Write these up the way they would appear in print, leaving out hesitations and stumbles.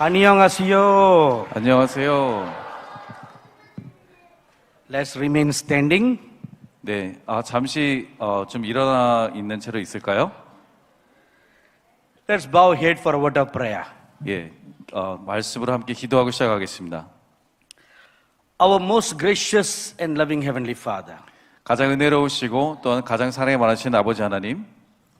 안녕하세요. 안녕하세요. Let's remain standing. 네, 잠시 좀 일어나 있는 채로 있을까요? Let's bow head for a word of prayer. 예, 말씀으로 함께 기도하고 시작하겠습니다. Our most gracious and loving Heavenly Father, 가장 은혜로우시고 또한 가장 사랑이 많으신 아버지 하나님,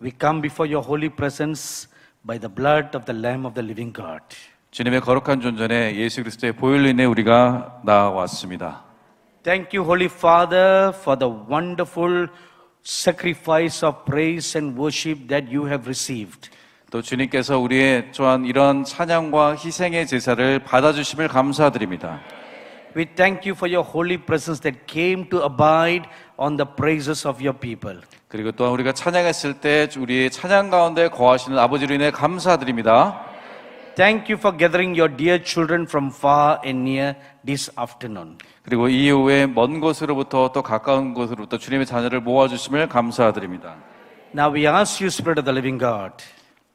we come before your holy presence by the blood of the Lamb of the living God. 주님의 거룩한 존전에 예수 그리스도의 보혈로 인해 우리가 나아왔습니다. Thank you, Holy Father, for the wonderful sacrifice of praise and worship that you have received. 또 주님께서 우리의 또한 이런 찬양과 희생의 제사를 받아주심을 감사드립니다. We thank you for your holy presence that came to abide on the praises of your people. 그리고 또한 우리가 찬양했을 때 우리의 찬양 가운데 거하시는 아버지로 인해 감사드립니다. Thank you for gathering your dear children from far and near this afternoon. 그리고 이 이후에 먼 곳으로부터 또 가까운 곳으로부터 주님의 자녀를 모아주심을 감사드립니다. Now we ask you, Spirit of the living God,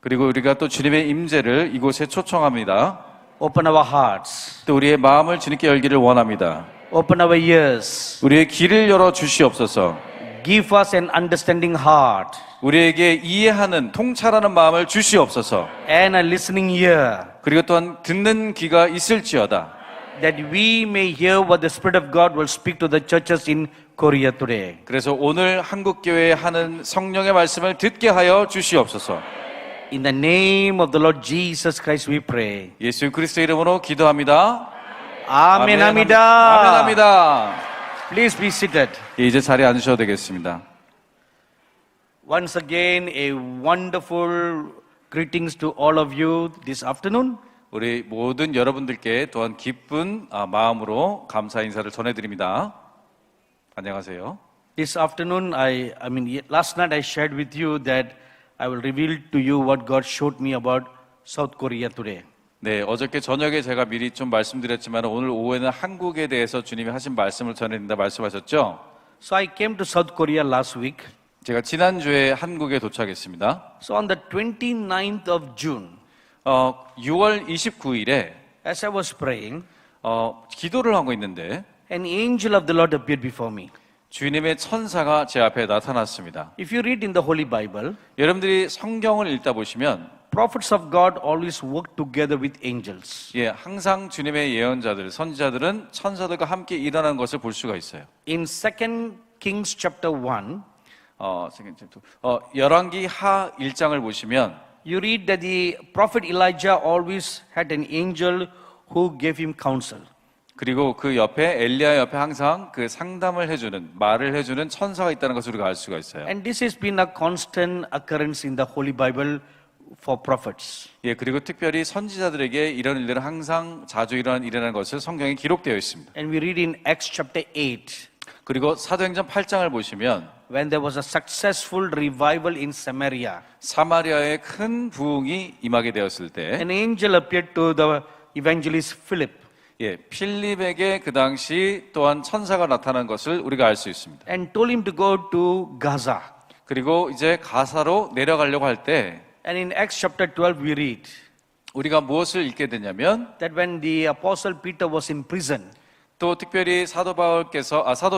그리고 우리가 또 주님의 임재를 이곳에 초청합니다. open our hearts, 또 우리의 마음을 주님께 열기를 원합니다. open our ears, 우리의 귀를 열어 주시옵소서. give us an understanding heart 우리에게 이해하는 통찰하는 마음을 주시옵소서. and a listening ear, 그리고 또한 듣는 귀가 있을지어다. that we may hear what the Spirit of God will speak to the churches in Korea today. 그래서 오늘 한국교회에 하는 성령의 말씀을 듣게 하여 주시옵소서. In the name of the Lord Jesus Christ we pray. 예수 그리스도 이름으로 기도합니다. 아멘합니다. 아멘합니다. Please be seated. 이제 자리에 앉으셔도 되겠습니다. Once again, a wonderful greetings to all of you this afternoon. 우리 모든 여러분들께 또한 기쁜 마음으로 감사 인사를 전해드립니다. 안녕하세요. This afternoon, last night I shared with you that I will reveal to you what God showed me about South Korea today. 네, 어저께 저녁에 제가 미리 좀 말씀드렸지만 오늘 오후에는 한국에 대해서 주님이 하신 말씀을 전해드린다 말씀하셨죠? So I came to South Korea last week. 제가 지난주에 한국에 도착했습니다. So on the 29th of June, 6월 29일에 as I was praying, 기도를 하고 있는데 an angel of the Lord appeared before me. 주님의 천사가 제 앞에 나타났습니다. If you read in the Holy Bible, 여러분들이 성경을 읽다 보시면 prophets of God always work together with angels. 예, 항상 주님의 예언자들, 선지자들은 천사들과 함께 일어나는 것을 볼 수가 있어요. In 2 Kings chapter 1, 열왕기 하 1장을 보시면 you read that the prophet Elijah always had an angel who gave him counsel. 그리고 그 옆에 엘리야 옆에 항상 그 상담을 해주는 말을 해주는 천사가 있다는 것을 우리가 알 수가 있어요. And this has been a constant occurrence in the Holy Bible for prophets. 예, 그리고 특별히 선지자들에게 이런 일들은 항상 자주 일어나는 것을 성경에 기록되어 있습니다. And we read in Acts chapter 8, 그리고 사도행전 8장을 보시면 when there was a successful revival in Samaria, 사마리아에 큰 부흥이 임하게 되었을 때 an angel appeared to the evangelist Philip 예, 필립에게 그 당시 또한 천사가 나타난 것을 우리가 알 수 있습니다. and told him to go to Gaza. 그리고 이제 가사로 내려가려고 할 때 And in Acts chapter 12 we read 우리가 무엇을 읽게 되냐면 that when the apostle Peter was in prison, 또 특별히 사도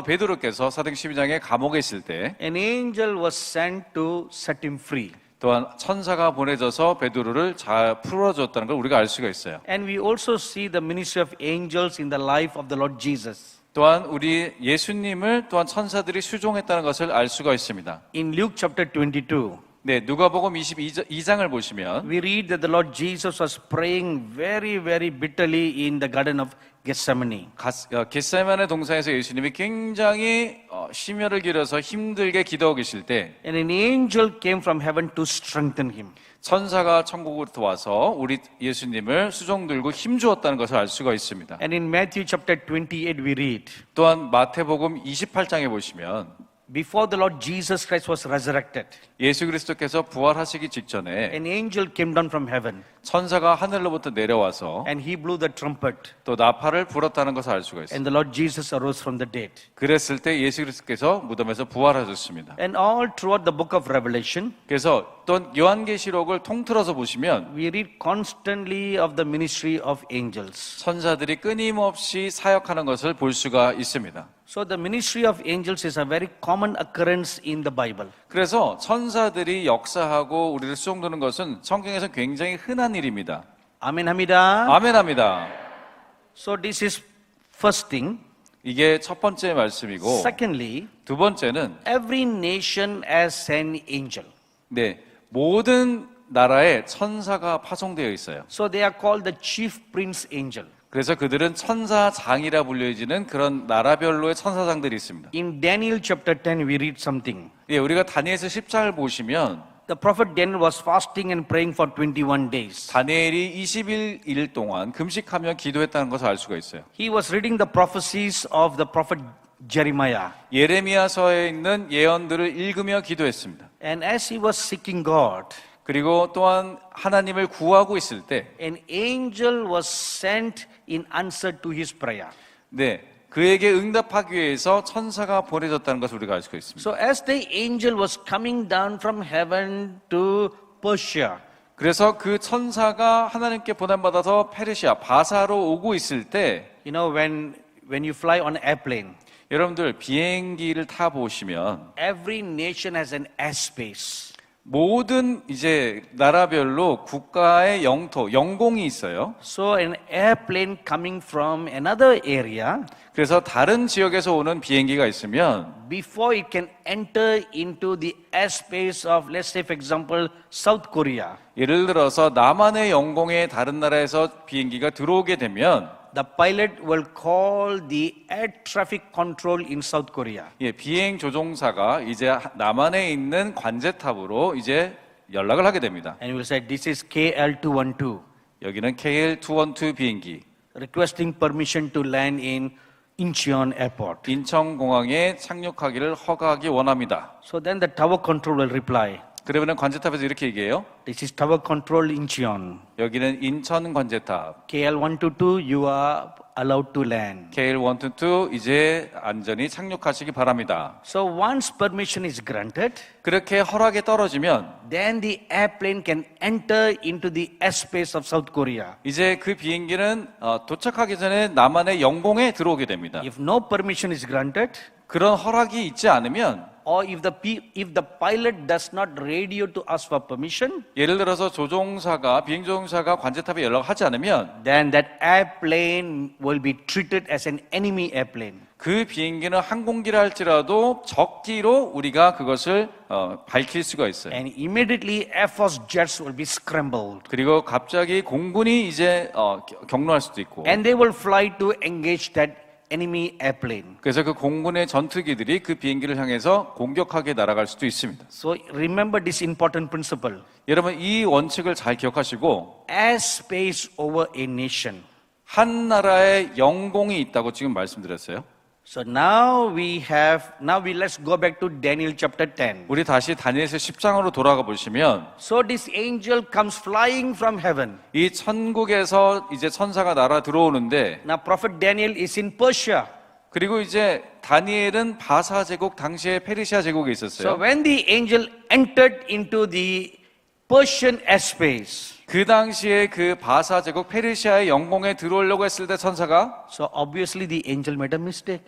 베드로께서 사도행 12장에 감옥에 있을 때 an angel was sent to set him free. 또한 천사가 보내져서 베드로를 잘 풀어줬다는 걸 우리가 알 수가 있어요. And we also see the ministry of angels in the life of the Lord Jesus. 또한 우리 예수님을 또한 천사들이 수종했다는 것을 알 수가 있습니다. In Luke chapter 22, 네, 누가복음 22장을 보시면 we read that the Lord Jesus was praying very, very bitterly in the Garden of Gethsemane. 겟세마네 동산에서 예수님이 굉장히 심혈을 기울여서 힘들게 기도하고 계실 때 And an angel came from heaven to strengthen him. 천사가 천국으로부터 와서 우리 예수님을 수종 들고 힘 주었다는 것을 알 수가 있습니다. And in Matthew chapter 28 we read, 또한 마태복음 28장에 보시면 before the Lord Jesus Christ was resurrected, 예수 그리스도께서 부활하시기 직전에 an angel came down from heaven 천사가 하늘로부터 내려와서 and he blew the trumpet, 또 나팔을 불었다는 것을 알 수가 있어요. and the Lord Jesus arose from the dead. 그랬을 때 예수 그리스도께서 무덤에서 부활하셨습니다. And all throughout the book of Revelation, 그래서 또 요한계시록을 통틀어서 보시면 we read constantly of the ministry of angels. 천사들이 끊임없이 사역하는 것을 볼 수가 있습니다. So the ministry of angels is a very common occurrence in the Bible. 그래서 천사들이 역사하고 우리를 수용도는 것은 성경에서 굉장히 흔한 일입니다. Amen, Hamida. 아멘합니다. So this is first thing. 이게 첫 번째 말씀이고 Secondly, 두 번째는 every nation has an angel. 네, 모든 나라에 천사가 파송되어 있어요. So they are called the chief prince angel. 그래서 그들은 천사장이라 불려지는 그런 나라별로의 천사장들이 있습니다. In Daniel chapter 10, we read something. 예, 우리가 다니엘서 10장을 보시면 The prophet Daniel was fasting and praying for 21 days. 다니엘이 21일 동안 금식하며 기도했다는 것을 알 수가 있어요. He was reading the prophecies of the prophet Jeremiah. 예레미야서에 있는 예언들을 읽으며 기도했습니다. And as he was seeking God, 그리고 또한 하나님을 구하고 있을 때 an angel was sent in answer to his prayer. 네, 그에게 응답하기 위해서 천사가 보내졌다는 것을 우리가 알 수가 있습니다. So as the angel was coming down from heaven to Persia, 그래서 그 천사가 하나님께 보냄받아서 페르시아, 바사로 오고 있을 때 you know, when you fly on an airplane, 여러분들 비행기를 타 보시면 every nation has an airspace. 모든 이제 나라별로 국가의 영토, 영공이 있어요. So an airplane coming from another area, 그래서 다른 지역에서 오는 비행기가 있으면 before it can enter into the airspace of, let's say, for example, South Korea, 예를 들어서 남한의 영공에 다른 나라에서 비행기가 들어오게 되면 the pilot will call the air traffic control in South Korea. 예, 비행 조종사가 이제 남한에 있는 관제탑으로 이제 연락을 하게 됩니다. And will say, this is KL212, 여기는 KL212 비행기, requesting permission to land in Incheon Airport. 인천공항에 착륙하기를 허가하기 원합니다. So then the tower control will reply, 그러면 관제탑에서 이렇게 얘기해요. this is tower control Incheon. 여기는 인천 관제탑, KL122, you are allowed to land. KL122 이제 안전히 착륙하시기 바랍니다. So once permission is granted, 그렇게 허락이 떨어지면 then the airplane can enter into the airspace of South Korea. 이제 그 비행기는 도착하기 전에 남한의 영공에 들어오게 됩니다. If no permission is granted, 그런 허락이 있지 않으면 or if the pilot does not radio to ask for permission, 예를 들어서 비행 조종사가 관제탑에 연락하지 않으면 then that airplane will be treated as an enemy airplane. 그 비행기는 항공기라 할지라도 적기로 우리가 그것을 밝힐 수가 있어요. And immediately Air Force jets will be scrambled. 그리고 갑자기 공군이 이제 경로할 수도 있고 And they will fly to engage that enemy airplane. 그래서 그 공군의 전투기들이 그 비행기를 향해서 공격하게 날아갈 수도 있습니다. So remember this important principle. 여러분 이 원칙을 잘 기억하시고 Airspace over a nation. 한 나라의 영공이 있다고 지금 말씀드렸어요. So let's go back to Daniel chapter 10. 우리 다시 다니엘서 10장으로 돌아가 보시면 So this angel comes flying from heaven. 이 천국에서 이제 천사가 날아 들어오는데 Now prophet Daniel is in Persia. 그리고 이제 다니엘은 바사 제국 당시에 페르시아 제국에 So 있었어요. when the angel entered into the Persian airspace, 그 당시에 그 바사 제국 페르시아의 영공에 들어오려고 했을 때 천사가 so obviously the angel made a mistake.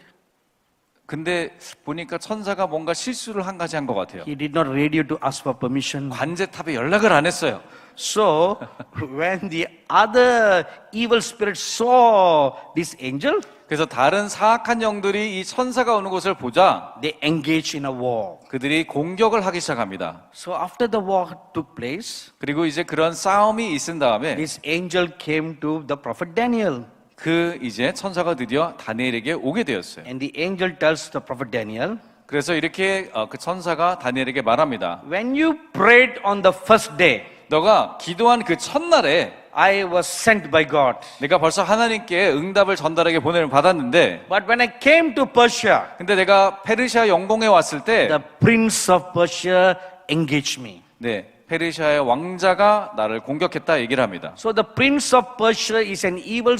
근데 보니까 천사가 뭔가 실수를 한 가지 한 것 같아요. He did not radio to ask for permission. 관제탑에 연락을 안 했어요. So when the other evil spirits saw this angel, 그래서 다른 사악한 영들이 이 천사가 오는 것을 보자 they engaged in a war. 그들이 공격을 하기 시작합니다. So after the war took place, 그리고 이제 그런 싸움이 있은 다음에 this angel came to the prophet Daniel. 그 이제 천사가 드디어 다니엘에게 오게 되었어요. And the angel tells the prophet Daniel, 그래서 이렇게 그 천사가 다니엘에게 말합니다. when you prayed on the first day, 너가 기도한 그 첫날에 I was sent by God. 내가 벌써 하나님께 응답을 전달하게 보냄을 받았는데 But when I came to Persia, 근데 내가 페르시아 영공에 왔을 때 the prince of Persia engaged me. 네, 페르시아의 왕자가 나를 공격했다 얘기를 합니다. So the prince of Persia is an evil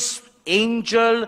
angel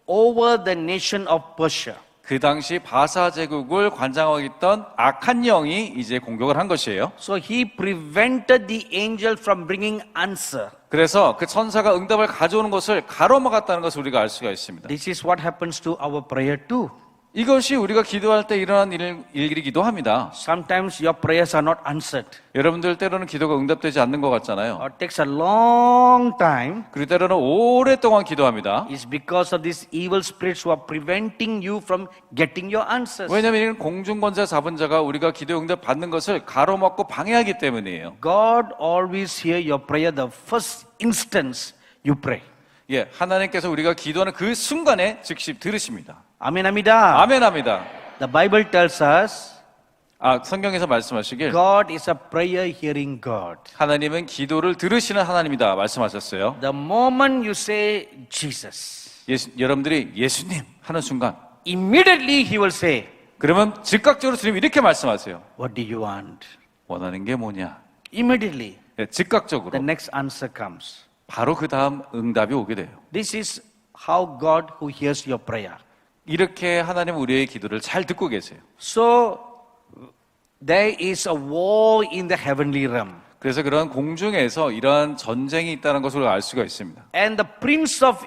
over the nation of Persia. 그 당시 바사 제국을 관장하고 있던 악한 영이 이제 공격을 한 것이에요. So he prevented the angel from bringing answer. 그래서 그 천사가 응답을 가져오는 것을 가로막았다는 것을 우리가 알 수가 있습니다. This is what happens to our prayer too. 이것이 우리가 기도할 때 일어나는 일이기도 합니다. Sometimes your prayers are not answered 여러분들 때로는 기도가 응답되지 않는 것 같잖아요. or takes a long time. 그리고 때로는 오랫동안 기도합니다. It's because of these evil spirits who are preventing you from getting your answers. 왜냐하면 이는 공중권세 잡은 자가 우리가 기도 응답 받는 것을 가로막고 방해하기 때문이에요. God always hear your prayer the first instance you pray. 예, 하나님께서 우리가 기도하는 그 순간에 즉시 들으십니다. Amen, amida. 아멘합니다. The Bible tells us 성경에서 말씀하시길 God is a prayer hearing God. 하나님은 기도를 들으시는 하나님이다 말씀하셨어요. The moment you say Jesus, 여러분들이 예수님 하는 순간 immediately he will say, 그러면 즉각적으로 주님 이렇게 말씀하세요. what do you want? 원하는 게 뭐냐? Immediately, 예, 즉각적으로 the next answer comes. 바로 그 다음 응답이 오게 돼요. This is how God who hears your prayer. 이렇게 하나님은 우리의 기도를 잘 듣고 계세요. So, there is a war in the heavenly realm. 그래서 그런 공중에서 이러한 전쟁이 있다는 것을 알 수가 있습니다. And the prince of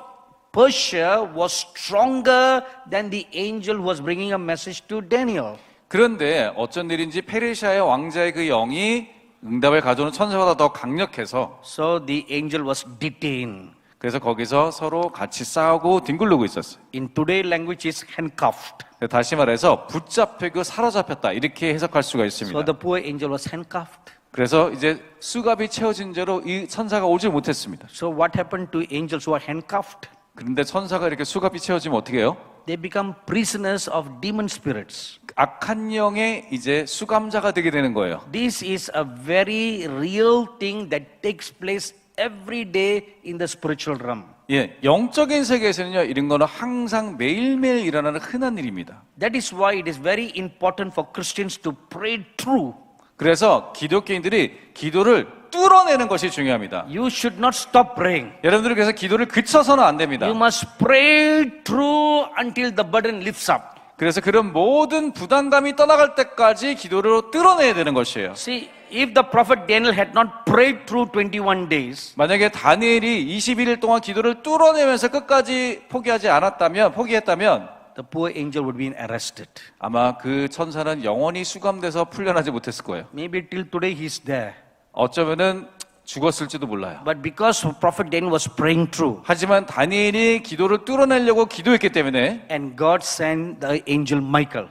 Persia was stronger than the angel who was bringing a message to Daniel. 그런데 어쩐 일인지 페르시아의 왕자의 그 영이 응답을 가져오는 천사보다 더 강력해서 So the angel was detained. 그래서 거기서 서로 같이 싸우고 뒹굴르고 있었어요. In today's language is handcuffed. 다시 말해서 붙잡히고 사로잡혔다 이렇게 해석할 수가 So 있습니다. the poor angel was handcuffed. 그래서 이제 수갑이 채워진 채로 이 천사가 오질 못했습니다. So what happened to angels who are handcuffed? 그런데 천사가 이렇게 수갑이 채워지면 어떻게 해요? They become prisoners of demon spirits. 악한 영의 이제 수감자가 되게 되는 거예요. This is a very real thing that takes place every day in the spiritual realm. 예, 영적인 세계에서는요, 이런 거는 항상 매일매일 일어나는 흔한 일입니다. That is why it is very important for Christians to pray through. 그래서 기독교인들이 기도를 뚫어내는 것이 중요합니다. You should not stop praying. 여러분들 그래서 기도를 그쳐서는 안 됩니다. You must pray through until the burden lifts up. 그래서 그런 모든 부담감이 떠나갈 때까지 기도로 뚫어내야 되는 것이에요. See, if the prophet Daniel had not prayed through 21 days, 만약에 다니엘이 21일 동안 기도를 뚫어내면서 끝까지 포기했다면 the poor angel would be arrested. 아마 그 천사는 영원히 수감돼서 풀려나지 못했을 거예요. Maybe till today he's there. 어쩌면은 죽었을지도 몰라요. But because prophet Daniel was praying through, 하지만 다니엘이 기도를 뚫어내려고 기도했기 때문에 and God sent the angel Michael.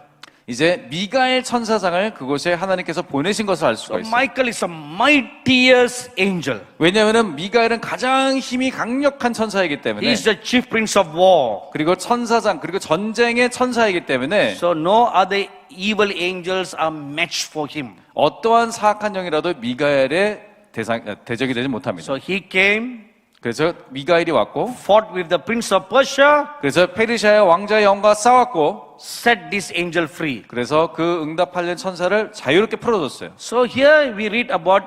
이제 미가엘 천사장을 그곳에 하나님께서 보내신 것을 알 수가 So 있어요. Michael is a mightiest angel. 왜냐하면 미가엘은 가장 힘이 강력한 천사이기 He 때문에 is the chief prince of war. 그리고 천사장 그리고 전쟁의 천사이기 때문에 So no other evil angels are matched for him. 어떠한 사악한 영이라도 미가엘의 대적이 되지 못합니다. So he came, 그래서 미가엘이 왔고 fought with the prince of Persia, 그래서 페르시아의 왕자의 영과 싸웠고 set this angel free. 그래서 그 응답하려는 천사를 자유롭게 풀어줬어요. So here we read about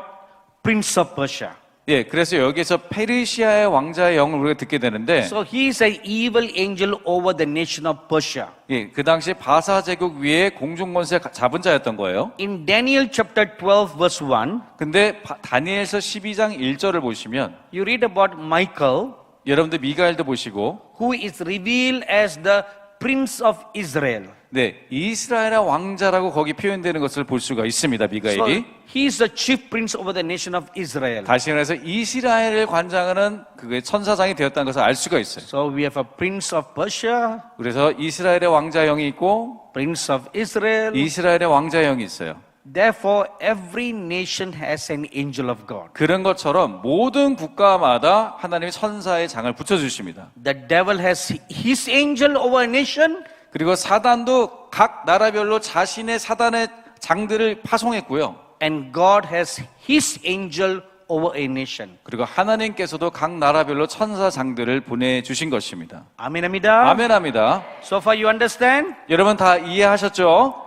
prince of Persia. 예, 그래서 여기서 페르시아의 왕자의 영을 우리가 듣게 되는데 So he is an evil angel over the nation of Persia. 예, 그 당시 바사 제국 위에 공중권세 잡은 자였던 거예요. In Daniel chapter 12 verse 1, 근데 다니엘서 12장 1절을 보시면 you read about Michael, 여러분들 미가엘도 보시고 who is revealed as the prince of Israel. 네, 이스라엘의 왕자라고 거기 표현되는 것을 볼 수가 있습니다. So 미가엘이. he is the chief prince over the nation of Israel. 다시 말해서 이스라엘을 관장하는 그게 천사장이 되었다는 것을 알 수가 있어요. So we have a prince of Persia, 그래서 이스라엘의 왕자영이 있고 prince of Israel. 이스라엘의 왕자영이 있어요. Therefore, every nation has an angel of God. 그런 것처럼 모든 국가마다 하나님이 천사의 장을 붙여주십니다. The devil has his angel over a nation, 그리고 사단도 각 나라별로 자신의 사단의 장들을 파송했고요. and God has his angel over a nation. 그리고 하나님께서도 각 나라별로 천사 장들을 보내주신 것입니다. Amen, amida. 아멘합니다. So far you understand? 여러분 다 이해하셨죠?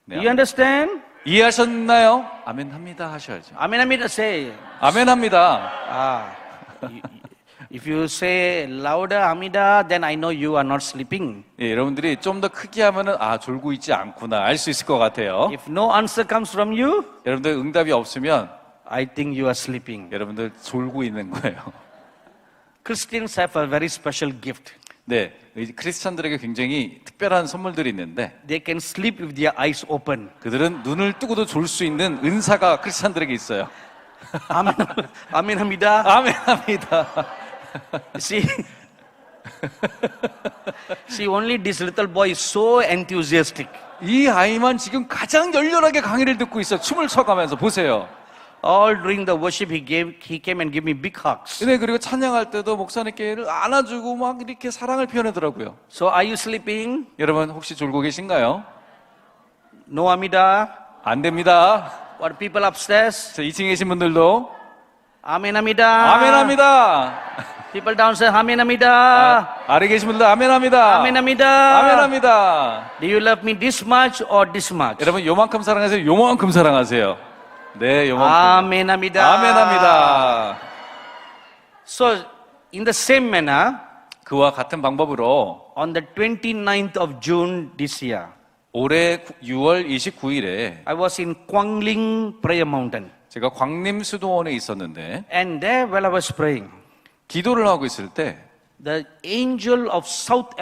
Do you understand? 이해하셨나요? 아멘 합니다 하셔야죠. Amen, amen, say. 아멘 합니다. Y- If you say louder, Amida, then I know you are not sleeping. 예, 여러분들이 좀 더 크게 하면은 아 졸고 있지 않구나 알 수 있을 것 같아요. If no answer comes from you, 여러분들 응답이 없으면 I think you are sleeping. 여러분들 졸고 있는 거예요. Christians have a very special gift. 네, 이 크리스찬들에게 굉장히 특별한 선물들이 있는데 They can sleep with their eyes open. 그들은 눈을 뜨고도 졸 수 있는 은사가 크리스찬들에게 있어요. Amen, amen, Amida. 아멘 합니다. See, see, only this little boy is so enthusiastic. 이 아이만 지금 가장 열렬하게 강의를 듣고 있어. 춤을 춰가면서 보세요. All during the worship, he came and gave me big hugs. 네, 그리고 찬양할 때도 목사님께를 안아주고 막 이렇게 사랑을 표현하더라고요. So, are you sleeping? 여러분 혹시 졸고 계신가요? No, Amida. 안 됩니다. What people upstairs? 자, 2층에 계신 분들도 Amen, Amida. 아멘 합니다. People downstairs, Amen, Amida. 아래 계신 분들도 아멘 합니다. Amen, Amida. 아멘 합니다. Do you love me this much or this much? 여러분 요만큼 사랑하세요? 요만큼 사랑하세요? 네, 요만큼. Amen, Amida. 아멘 합니다. So, in the same manner, 그와 같은 방법으로 on the 29th of June this year, 올해 6월 29일에 I was in Quangling Prayer Mountain. 제가 광림수도원에 있었는데 And there, while I was praying, 기도를 하고 있을 때 the angel of South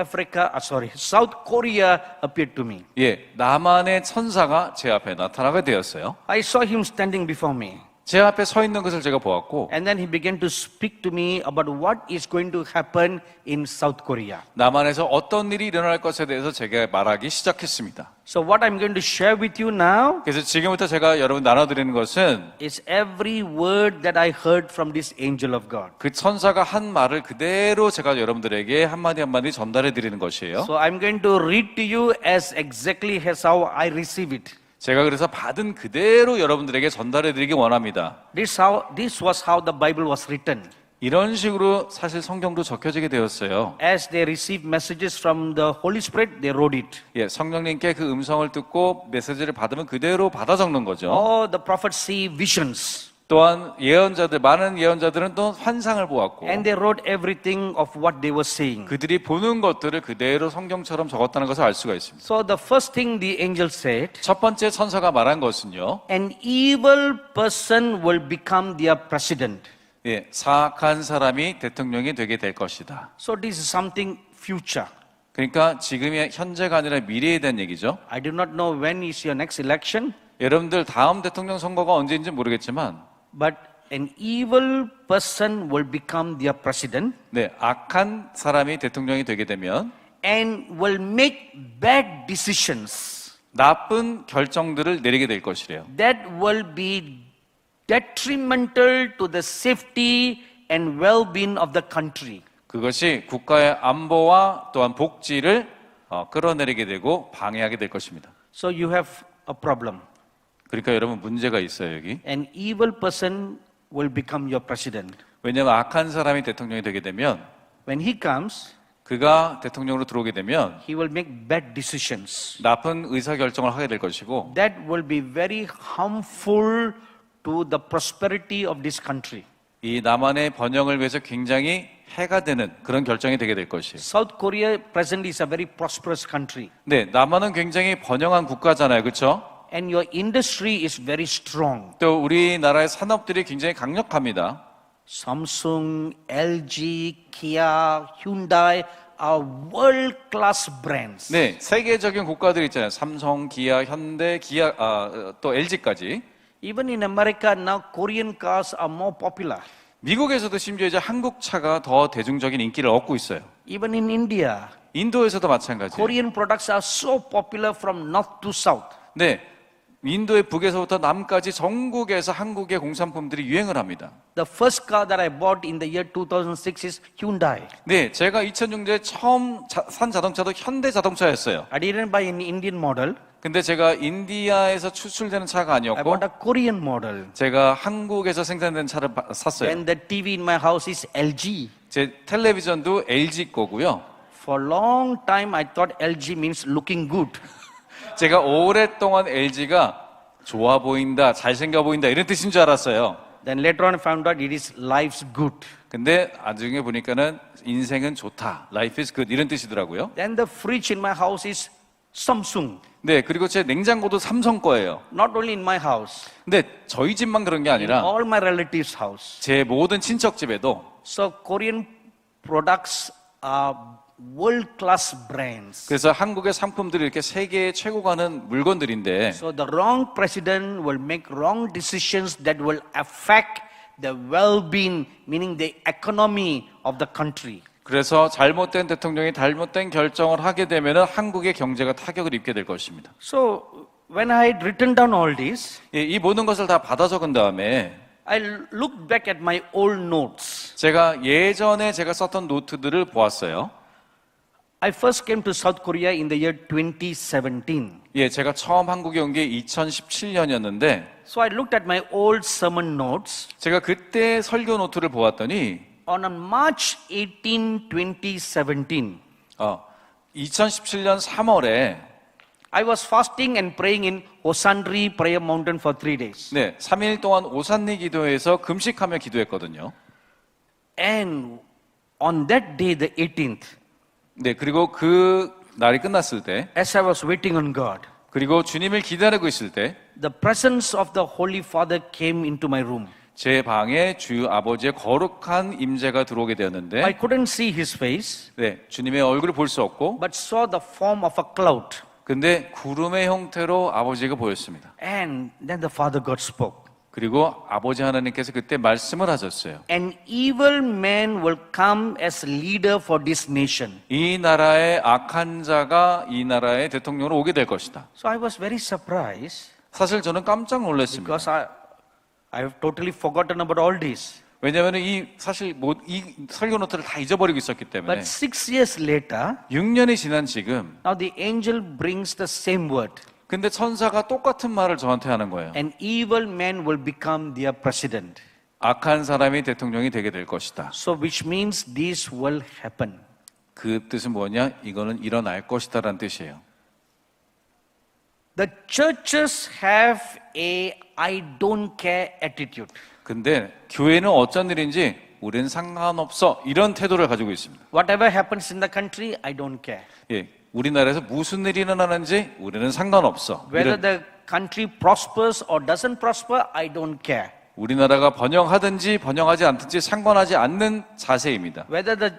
Korea appeared to me. 예, 남한의 천사가 제 앞에 나타나게 되었어요. I saw him standing before me. 제 앞에 서 있는 것을 제가 보았고 And then he began to speak to me about what is going to happen in South Korea. 남한에서 어떤 일이 일어날 것에 대해서 제가 말하기 시작했습니다. So what I'm going to share with you now 그래서 지금부터 제가 여러분 나눠드리는 것은 is every word that I heard from this angel of God. 그 천사가 한 말을 그대로 제가 여러분들에게 한마디 한마디 전달해 드리는 것이에요. So I'm going to read to you as exactly as how I receive it. 제가 그래서 받은 그대로 여러분들에게 전달해 드리기 원합니다. This was how the Bible was written. 이런 식으로 사실 성경도 적혀지게 되었어요. As they received messages from the Holy Spirit, they wrote it. 예, 성령님께 그 음성을 듣고 메시지를 받으면 그대로 받아 적는 거죠. Oh, the prophets see visions. 또한 많은 예언자들은 또 환상을 보았고 And they wrote everything of what they were saying. 그들이 보는 것들을 그대로 성경처럼 적었다는 것을 알 수가 있습니다. So the first thing the angel said, 첫 번째 천사가 말한 것은요. an evil person will become their president. 예, 사악한 사람이 대통령이 되게 될 것이다. So this is something future. 그러니까 지금의 현재가 아니라 미래에 대한 얘기죠. I do not know when is your next election, 여러분들 다음 대통령 선거가 언제인지 모르겠지만 but an evil person will become their president 네, 악한 사람이 대통령이 되게 되면 and will make bad decisions 나쁜 결정들을 내리게 될 것이래요. that will be detrimental to the safety and well-being of the country. 그것이 국가의 안보와 또한 복지를 끌어내리게 되고 방해하게 될 것입니다. So you have a problem. 그러니까 여러분 문제가 있어요 여기. An evil person will become your president. 왜냐하면 악한 사람이 대통령이 되게 되면 When he comes, 그가 대통령으로 들어오게 되면 he will make bad decisions. 나쁜 의사결정을 하게 될 것이고 That will be very harmful to the prosperity of this country. 이 남한의 번영을 위해서 굉장히 해가 되는 그런 결정이 되게 될 것이에요. South Korea presently is a very prosperous country. 네, 남한은 굉장히 번영한 국가잖아요. 그렇죠? And your industry is very strong. 또 우리나라의 산업들이 굉장히 강력합니다. Samsung, LG, Kia, Hyundai are world-class brands. 네, 세계적인 국가들이 있잖아요. 삼성, 기아, 현대, 또 LG까지. Even in America now, Korean cars are more popular. 미국에서도 심지어 이제 한국 차가 더 대중적인 인기를 얻고 있어요. Even in India, 인도에서도 마찬가지예요. Korean products are so popular from north to south. 네, 인도의 북에서부터 남까지 전국에서 한국의 공산품들이 유행을 합니다. The first car that I bought in the year 2006 is Hyundai. 네, 제가 2006년에 처음 산 자동차도 현대 자동차였어요. I didn't buy an Indian model. 근데 제가 인디아에서 추출되는 차가 I 아니었고 bought a Korean model. 제가 한국에서 생산된 차를 샀어요. And the TV in my house is LG. 제 텔레비전도 LG 거고요. For a long time, I thought LG means looking good. 제가 오랫동안 LG가 좋아 보인다, 잘생겨 보인다 이런 뜻인 줄 알았어요. Then later on I found out it is life's good. 근데 나중에 보니까는 인생은 좋다, life is good 이런 뜻이더라고요. Then the fridge in my house is Samsung. 네, 그리고 제 냉장고도 삼성 거예요. Not only in my house, 근데 저희 집만 그런 게 in 아니라 all my relatives' house. 제 모든 친척 집에도 So Korean products are world-class brands. 그래서 한국의 상품들이 이렇게 세계에 최고 가는 물건들인데 So the wrong president will make wrong decisions that will affect the well-being, meaning the economy of the country. 그래서 잘못된 대통령이 잘못된 결정을 하게 되면 한국의 경제가 타격을 입게 될 것입니다. So when I had written down all this, 예, 이 모든 것을 다 받아 적은 다음에 I looked back at my old notes. 제가 예전에 제가 썼던 노트들을 보았어요. I first came to South Korea in the year 2017. 예, 제가 처음 한국에 온 게 2017년이었는데 So I looked at my old sermon notes. 제가 그때 설교 노트를 보았더니 On March 18, 2017, 2017년 3월에 I was fasting and praying in Osandri Prayer Mountain for 3 days. 네, 3일 동안 오산리 기도회에서 금식하며 기도했거든요. And on that day, the 18th, 네, 그리고 그 날이 끝났을 때 as I was waiting on God, 그리고 주님을 기다리고 있을 때 the presence of the Holy Father came into my room. 제 방에 주 아버지의 거룩한 임재가 들어오게 I 되었는데 couldn't see his face, 네, 주님의 얼굴을 볼 수 없고 but saw the form of a cloud. 근데 구름의 형태로 아버지가 보였습니다. And then the Father God spoke. 그리고 아버지 하나님께서 그때 말씀을 하셨어요. An evil man will come as leader for this nation. 이 나라의 악한 자가 이 나라의 대통령으로 오게 될 것이다. So I was very surprised 사실 저는 깜짝 놀랐습니다. because I have totally forgotten about all this. 왜냐하면 이 설교 노트를 다 잊어버리고 있었기 때문에 But 6 years later, 6년이 지난 지금 now the angel brings the same word. 근데 천사가 똑같은 말을 저한테 하는 거예요. An evil man will become their president. 악한 사람이 대통령이 되게 될 것이다. So which means this will happen. 그 뜻은 뭐냐? 이거는 일어날 것이다라는 뜻이에요. The churches have a I don't care attitude. 근데 교회는 어쩐 일인지 우리는 상관없어 이런 태도를 가지고 있습니다. Whatever happens in the country, I don't care. 예, 우리나라에서 무슨 일이 일어나는지 우리는 상관없어. Whether 이런, the country prospers or doesn't prosper, I don't care. 우리나라가 번영하든지 번영하지 않든지 상관하지 않는 자세입니다. Whether the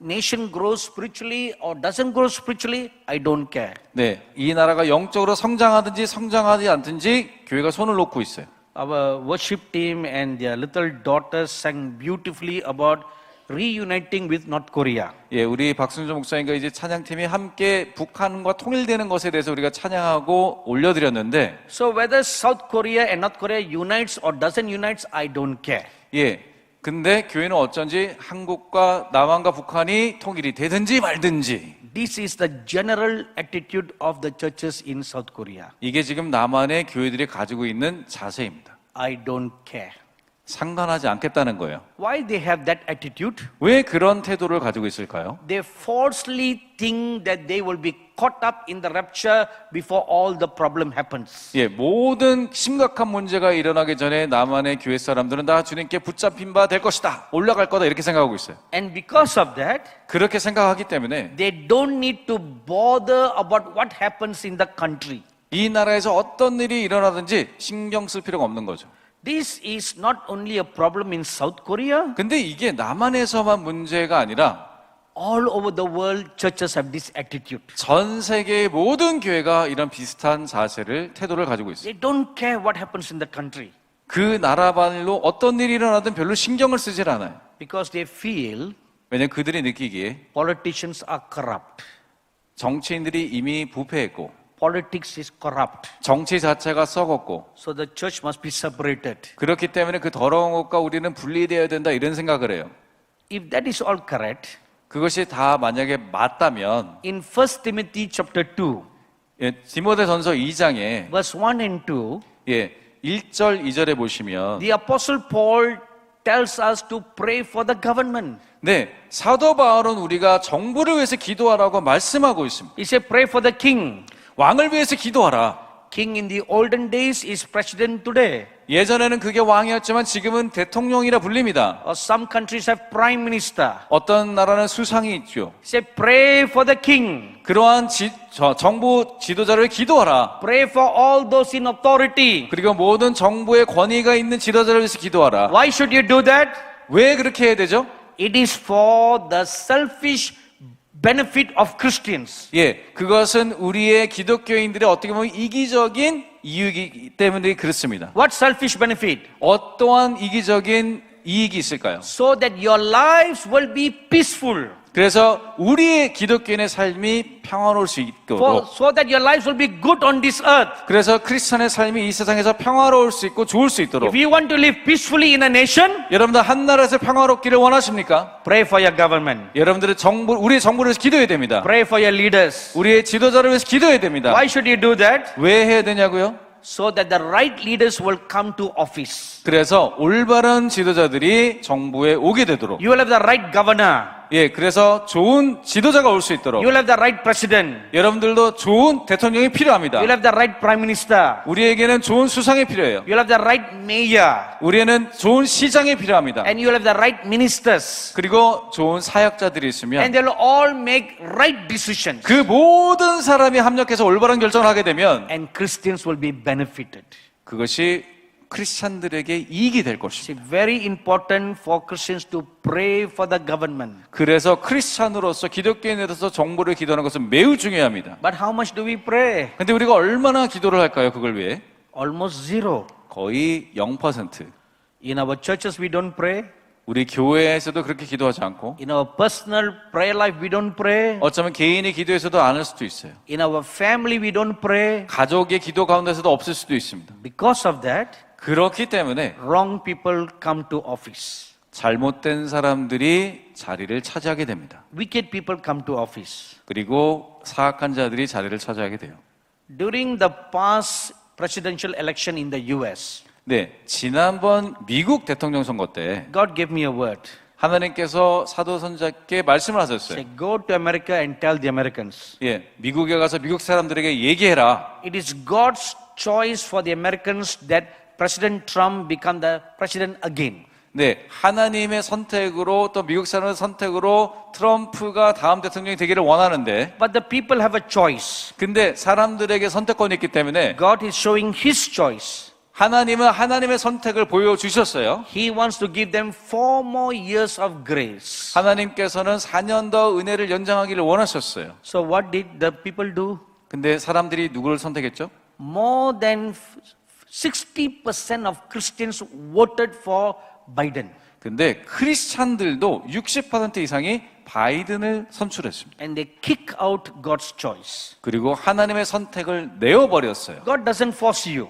nation grows spiritually or doesn't grow spiritually, I don't care. 네, 이 나라가 영적으로 성장하든지 성장하지 않든지 교회가 손을 놓고 있어요. Our worship team and their little daughters sang beautifully about reuniting with North Korea. 예, 우리 박순조 목사님과 이제 찬양팀이 함께 북한과 통일되는 것에 대해서 우리가 찬양하고 올려드렸는데, So whether South Korea and North Korea unites or doesn't unites, I don't care. 예, 근데 교회는 어쩐지 한국과 남한과 북한이 통일이 되든지 말든지, This is the general attitude of the churches in South Korea. 이게 지금 남한의 교회들이 가지고 있는 자세입니다. I don't care. 상관하지 않겠다는 거예요. Why they have that attitude? 왜 그런 태도를 가지고 있을까요? They falsely think that they will be caught up in the rapture before all the problem happens. 예, 모든 심각한 문제가 일어나기 전에 남한의 교회 사람들은 다 주님께 붙잡힌 바 될 것이다, 올라갈 거다 이렇게 생각하고 있어요. And because of that, 그렇게 생각하기 때문에 they don't need to bother about what happens in the country. 이 나라에서 어떤 일이 일어나든지 신경 쓸 필요가 없는 거죠. This is not only a problem in South Korea. 근데 이게 남한에서만 문제가 아니라 All over the world, churches have this attitude. 전 세계의 모든 교회가 이런 비슷한 자세를, 태도를 가지고 있어요. They don't care what happens in the country 그 나라발로 어떤 일이 일어나든 별로 신경을 쓰질 않아요. because they feel 왜냐하면 그들이 느끼기에 politicians are corrupt. 정치인들이 이미 부패했고 Politics is corrupt. 정치 자체가 썩었고 So the church must be separated. 그렇기 때문에 그 더러운 것과 우리는 분리되어야 된다 이런 생각을 해요. If that is all correct, 그것이 다 만약에 맞다면 in 1 Timothy chapter 2, 예, 디모데전서 2장에 verse 1 and 2, 예, 1절 2절에 보시면 the apostle Paul tells us to pray for the government. 네, 사도 바울은 우리가 정부를 위해서 기도하라고 말씀하고 있습니다. He said, pray for the king. 왕을 위해서 기도하라. king in the olden days is president today. 예전에는 그게 왕이었지만 지금은 대통령이라 불립니다. Or some countries have prime minister. 어떤 나라는 수상이 있죠. Say, pray for the king. 그러한 정부 지도자를 위해 기도하라. Pray for all those in authority. 그리고 모든 정부의 권위가 있는 지도자를 위해서 기도하라. Why should you do that? 왜 그렇게 해야 되죠? It is for the selfish benefit of Christians. 예, 그것은 우리의 기독교인들의 어떻게 보면 이기적인 이유이기 때문에 그렇습니다. What selfish benefit? 어떠한 이기적인 이익이 있을까요? So that your lives will be peaceful. 그래서 우리의 기독교인의 삶이 평화로울 수 있도록 So that your lives will be good on this earth. 그래서 크리스천의 삶이 이 세상에서 평화로울 수 있고 좋을 수 있도록 If you want to live peacefully in a nation, 여러분들 한 나라에서 평화롭기를 원하십니까? pray for your government. 여러분들의 우리의 정부를 위해서 기도해야 됩니다. Pray for your leaders. 우리의 지도자를 위해서 기도해야 됩니다. Why should you do that? 왜 해야 되냐고요? So that the right leaders will come to office. 그래서 올바른 지도자들이 정부에 오게 되도록 You will have the right governor. 예, 그래서 좋은 지도자가 올 수 있도록 You will have the right president. 여러분들도 좋은 대통령이 필요합니다. You will have the right prime minister. 우리에게는 좋은 수상이 필요해요. You will have the right mayor. 우리에는 좋은 시장이 필요합니다. And you will have the right ministers. 그리고 좋은 사역자들이 있으면 And they will all make right decisions. 그 모든 사람이 합력해서 올바른 결정을 하게 되면 And Christians will be benefited. 그것이 크리스찬들에게 이익이 될 것입니다. It's very important for Christians to pray for the government. 그래서 크리스찬으로서 기독교인으로서 정부를 기도하는 것은 매우 중요합니다. But how much do we pray? 근데 우리가 얼마나 기도를 할까요? 그걸 위해? Almost zero. 거의 0%. In our churches, we don't pray. 우리 교회에서도 그렇게 기도하지 않고 In our personal prayer life, we don't pray. 어쩌면 개인이 기도해서도 안 할 수도 있어요. In our family, we don't pray. 가족의 기도 가운데서도 없을 수도 있습니다. Because of that, 그렇기 때문에 wrong people come to office. 잘못된 사람들이 자리를 차지하게 됩니다. Wicked people come to office. 그리고 사악한 자들이 자리를 차지하게 돼요. During the past presidential election in the US, 네, 지난번 미국 대통령 선거 때 God gave me a word. 하나님께서 사도 선자께 말씀을 하셨어요. Say, go to America and tell the Americans. 예, 미국에 가서 미국 사람들에게 얘기해라. It is God's choice for the Americans that President Trump become the president again. 네, 하나님의 선택으로 또 미국 사람의 선택으로 트럼프가 다음 대통령이 되기를 원하는데 But the people have a choice. 근데 사람들에게 선택권이 있기 때문에 God is showing His choice. 하나님은 하나님의 선택을 보여주셨어요. He wants to give them 4 more years of grace. 하나님께서는 4년 더 은혜를 연장하기를 원하셨어요. So what did the people do? 근데 사람들이 누구를 선택했죠? More than 60% of Christians voted for Biden. 근데 크리스찬들도 60% 이상이 바이든을 선출했습니다. And they kick out God's choice. 그리고 하나님의 선택을 내어버렸어요. God doesn't force you.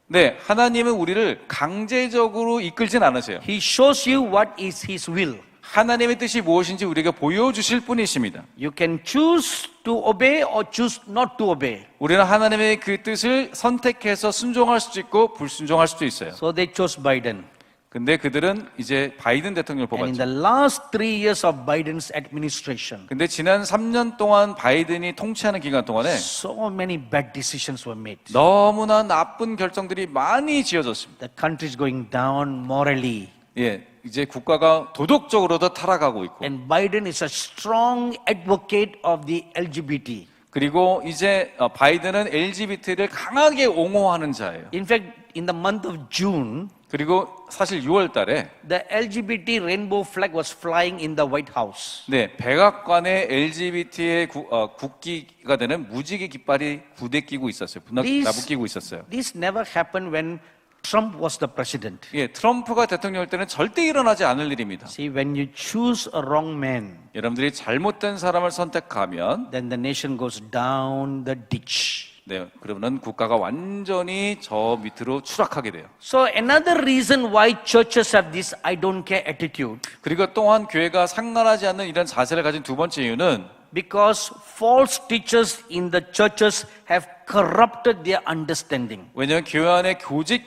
네, 하나님은 우리를 강제적으로 이끌진 않으세요. He shows you what is His will. 하나님의 뜻이 무엇인지 우리에게 보여주실 뿐이십니다. You can choose to obey or choose not to obey. 우리는 하나님의 그 뜻을 선택해서 순종할 수도 있고 불순종할 수도 있어요. So they chose Biden. 근데 그들은 이제 바이든 대통령을 And in 뽑았죠. the last 3 years of Biden's administration, 근데 지난 3년 동안 바이든이 통치하는 기간 동안에 so many bad decisions were made. 너무나 나쁜 결정들이 많이 지어졌습니다. The country is going down morally. 예, 이제 국가가 도덕적으로도 타락하고 있고 And Biden is a strong advocate of the LGBT. 그리고 이제 바이든은 LGBT를 강하게 옹호하는 자예요. In fact, in the month of June, 그리고 사실 6월 달에 the LGBT rainbow flag was flying in the White House. 네, 백악관에 LGBT의 국기가 되는 무지개 깃발이 부대 끼고 있었어요. 나부 끼고 있었어요. This never happened when Trump was the president. 예, 트럼프가 대통령일 때는 절대 일어나지 않을 일입니다. See, when you choose a wrong man, 여러분들이 잘못된 사람을 선택하면 then the nation goes down the ditch. 네, 그러면 국가가 완전히 저 밑으로 추락하게 돼요. So another reason why churches have this I don't care attitude, 그리고 또한 교회가 상관하지 않는 이런 자세를 가진 두 번째 이유는 because false teachers in the churches have corrupted their understanding. 왜냐하면 교회 안에 거짓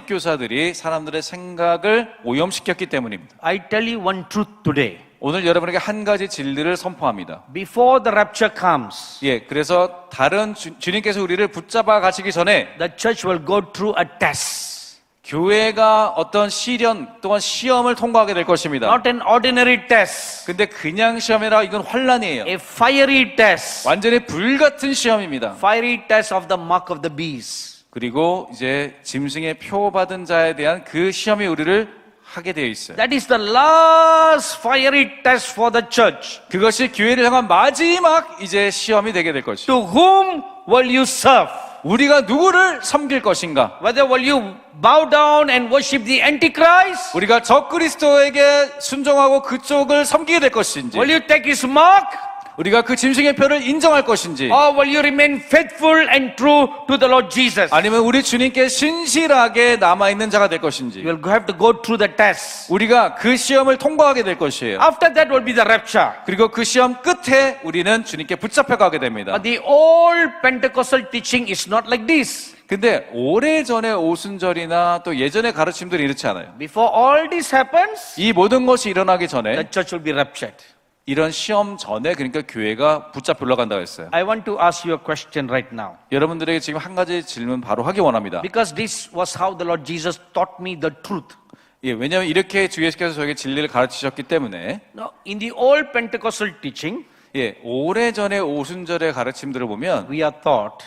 교사들이 사람들의 생각을 오염시켰기 때문입니다. I tell you one truth today. 오늘 여러분에게 한 가지 진리를 선포합니다. Before the rapture comes, 예, 그래서 다른 주님께서 우리를 붙잡아 가시기 전에 the church will go through a test. 교회가 어떤 시련 또한 시험을 통과하게 될 것입니다. Not an ordinary test, 근데 그냥 시험이라 이건 환란이에요. a fiery test. 완전히 불같은 시험입니다. Fiery test of the mark of the beast. 그리고 이제 짐승의 표 받은 자에 대한 그 시험이 우리를 하게 되어 있어요. That is the last fiery test for the church. 그것이 교회를 향한 마지막 이제 시험이 되게 될 것이죠. To whom will you serve? 우리가 누구를 섬길 것인가? Whether will you bow down and worship the Antichrist? 우리가 적그리스도에게 순종하고 그쪽을 섬기게 될 것인지, Will you take his mark? 우리가 그 짐승의 표를 인정할 것인지, Or will you remain faithful and true to the Lord Jesus? 아니면 우리 주님께 신실하게 남아있는 자가 될 것인지, You will have to go through the test. 우리가 그 시험을 통과하게 될 것이에요. After that will be the rapture. 그리고 그 시험 끝에 우리는 주님께 붙잡혀가게 됩니다. But the old Pentecostal teaching is not like this. 근데 오래전의 오순절이나 또 예전의 가르침들이 이렇지 않아요. Before all this happens, 이 모든 것이 일어나기 전에 the church will be raptured. 이런 시험 전에 그러니까 교회가 붙잡혀 올라간다고 했어요. I want to ask you a question right now. 여러분들에게 지금 한 가지 질문 바로 하기 원합니다. Because this was how the Lord Jesus taught me the truth. 예, 왜냐하면 이렇게 주 예수께서 저에게 진리를 가르치셨기 때문에 Now, in the old Pentecostal teaching, 예, 오래전의 오순절의 가르침들을 보면 we are taught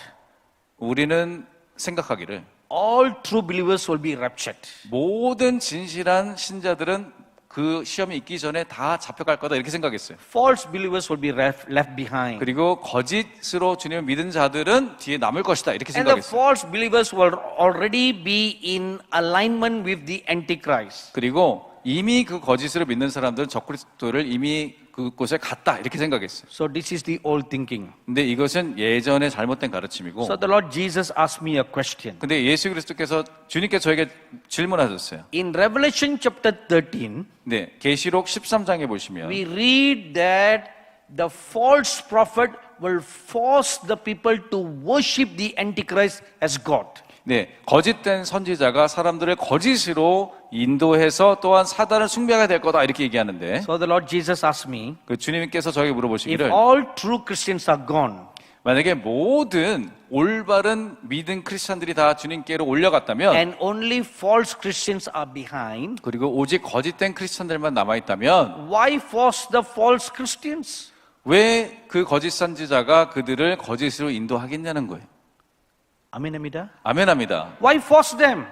우리는 생각하기를 all true believers will be raptured. 모든 진실한 신자들은 그 시험이 있기 전에 다 잡혀갈 거다 이렇게 생각했어요. False believers will be left behind. 그리고 거짓으로 주님을 믿은 자들은 뒤에 남을 것이다 이렇게 And the 생각했어요. false believers will already be in alignment with the Antichrist. 그리고 이미 그 거짓으로 믿는 사람들은 적그리스도를 이미 그곳에 갔다 이렇게 생각했어요. So this is the old thinking. 근데 이것은 예전에 잘못된 가르침이고, So the Lord Jesus asked me a question. 근데 예수 그리스도께서 주님께 저에게 질문하셨어요. In Revelation chapter 13, 네, 계시록 13장에 보시면 we read that the false prophet will force the people to worship the Antichrist as God. 네, 거짓된 선지자가 사람들을 거짓으로 인도해서 또한 사단을 숭배하게 될 거다 이렇게 얘기하는데, So the Lord Jesus asked me, 그 주님께서 저에게 if 물어보시기를 all true Christians are gone, 만약에 모든 올바른 믿은 크리스찬들이 다 주님께로 올려갔다면, and only false Christians are behind, 그리고 오직 거짓된 크리스찬들만 남아있다면 why force the false Christians? 왜 그 거짓 선지자가 그들을 거짓으로 인도하겠냐는 거예요. 아멘입니다. 아멘합니다. Why force them?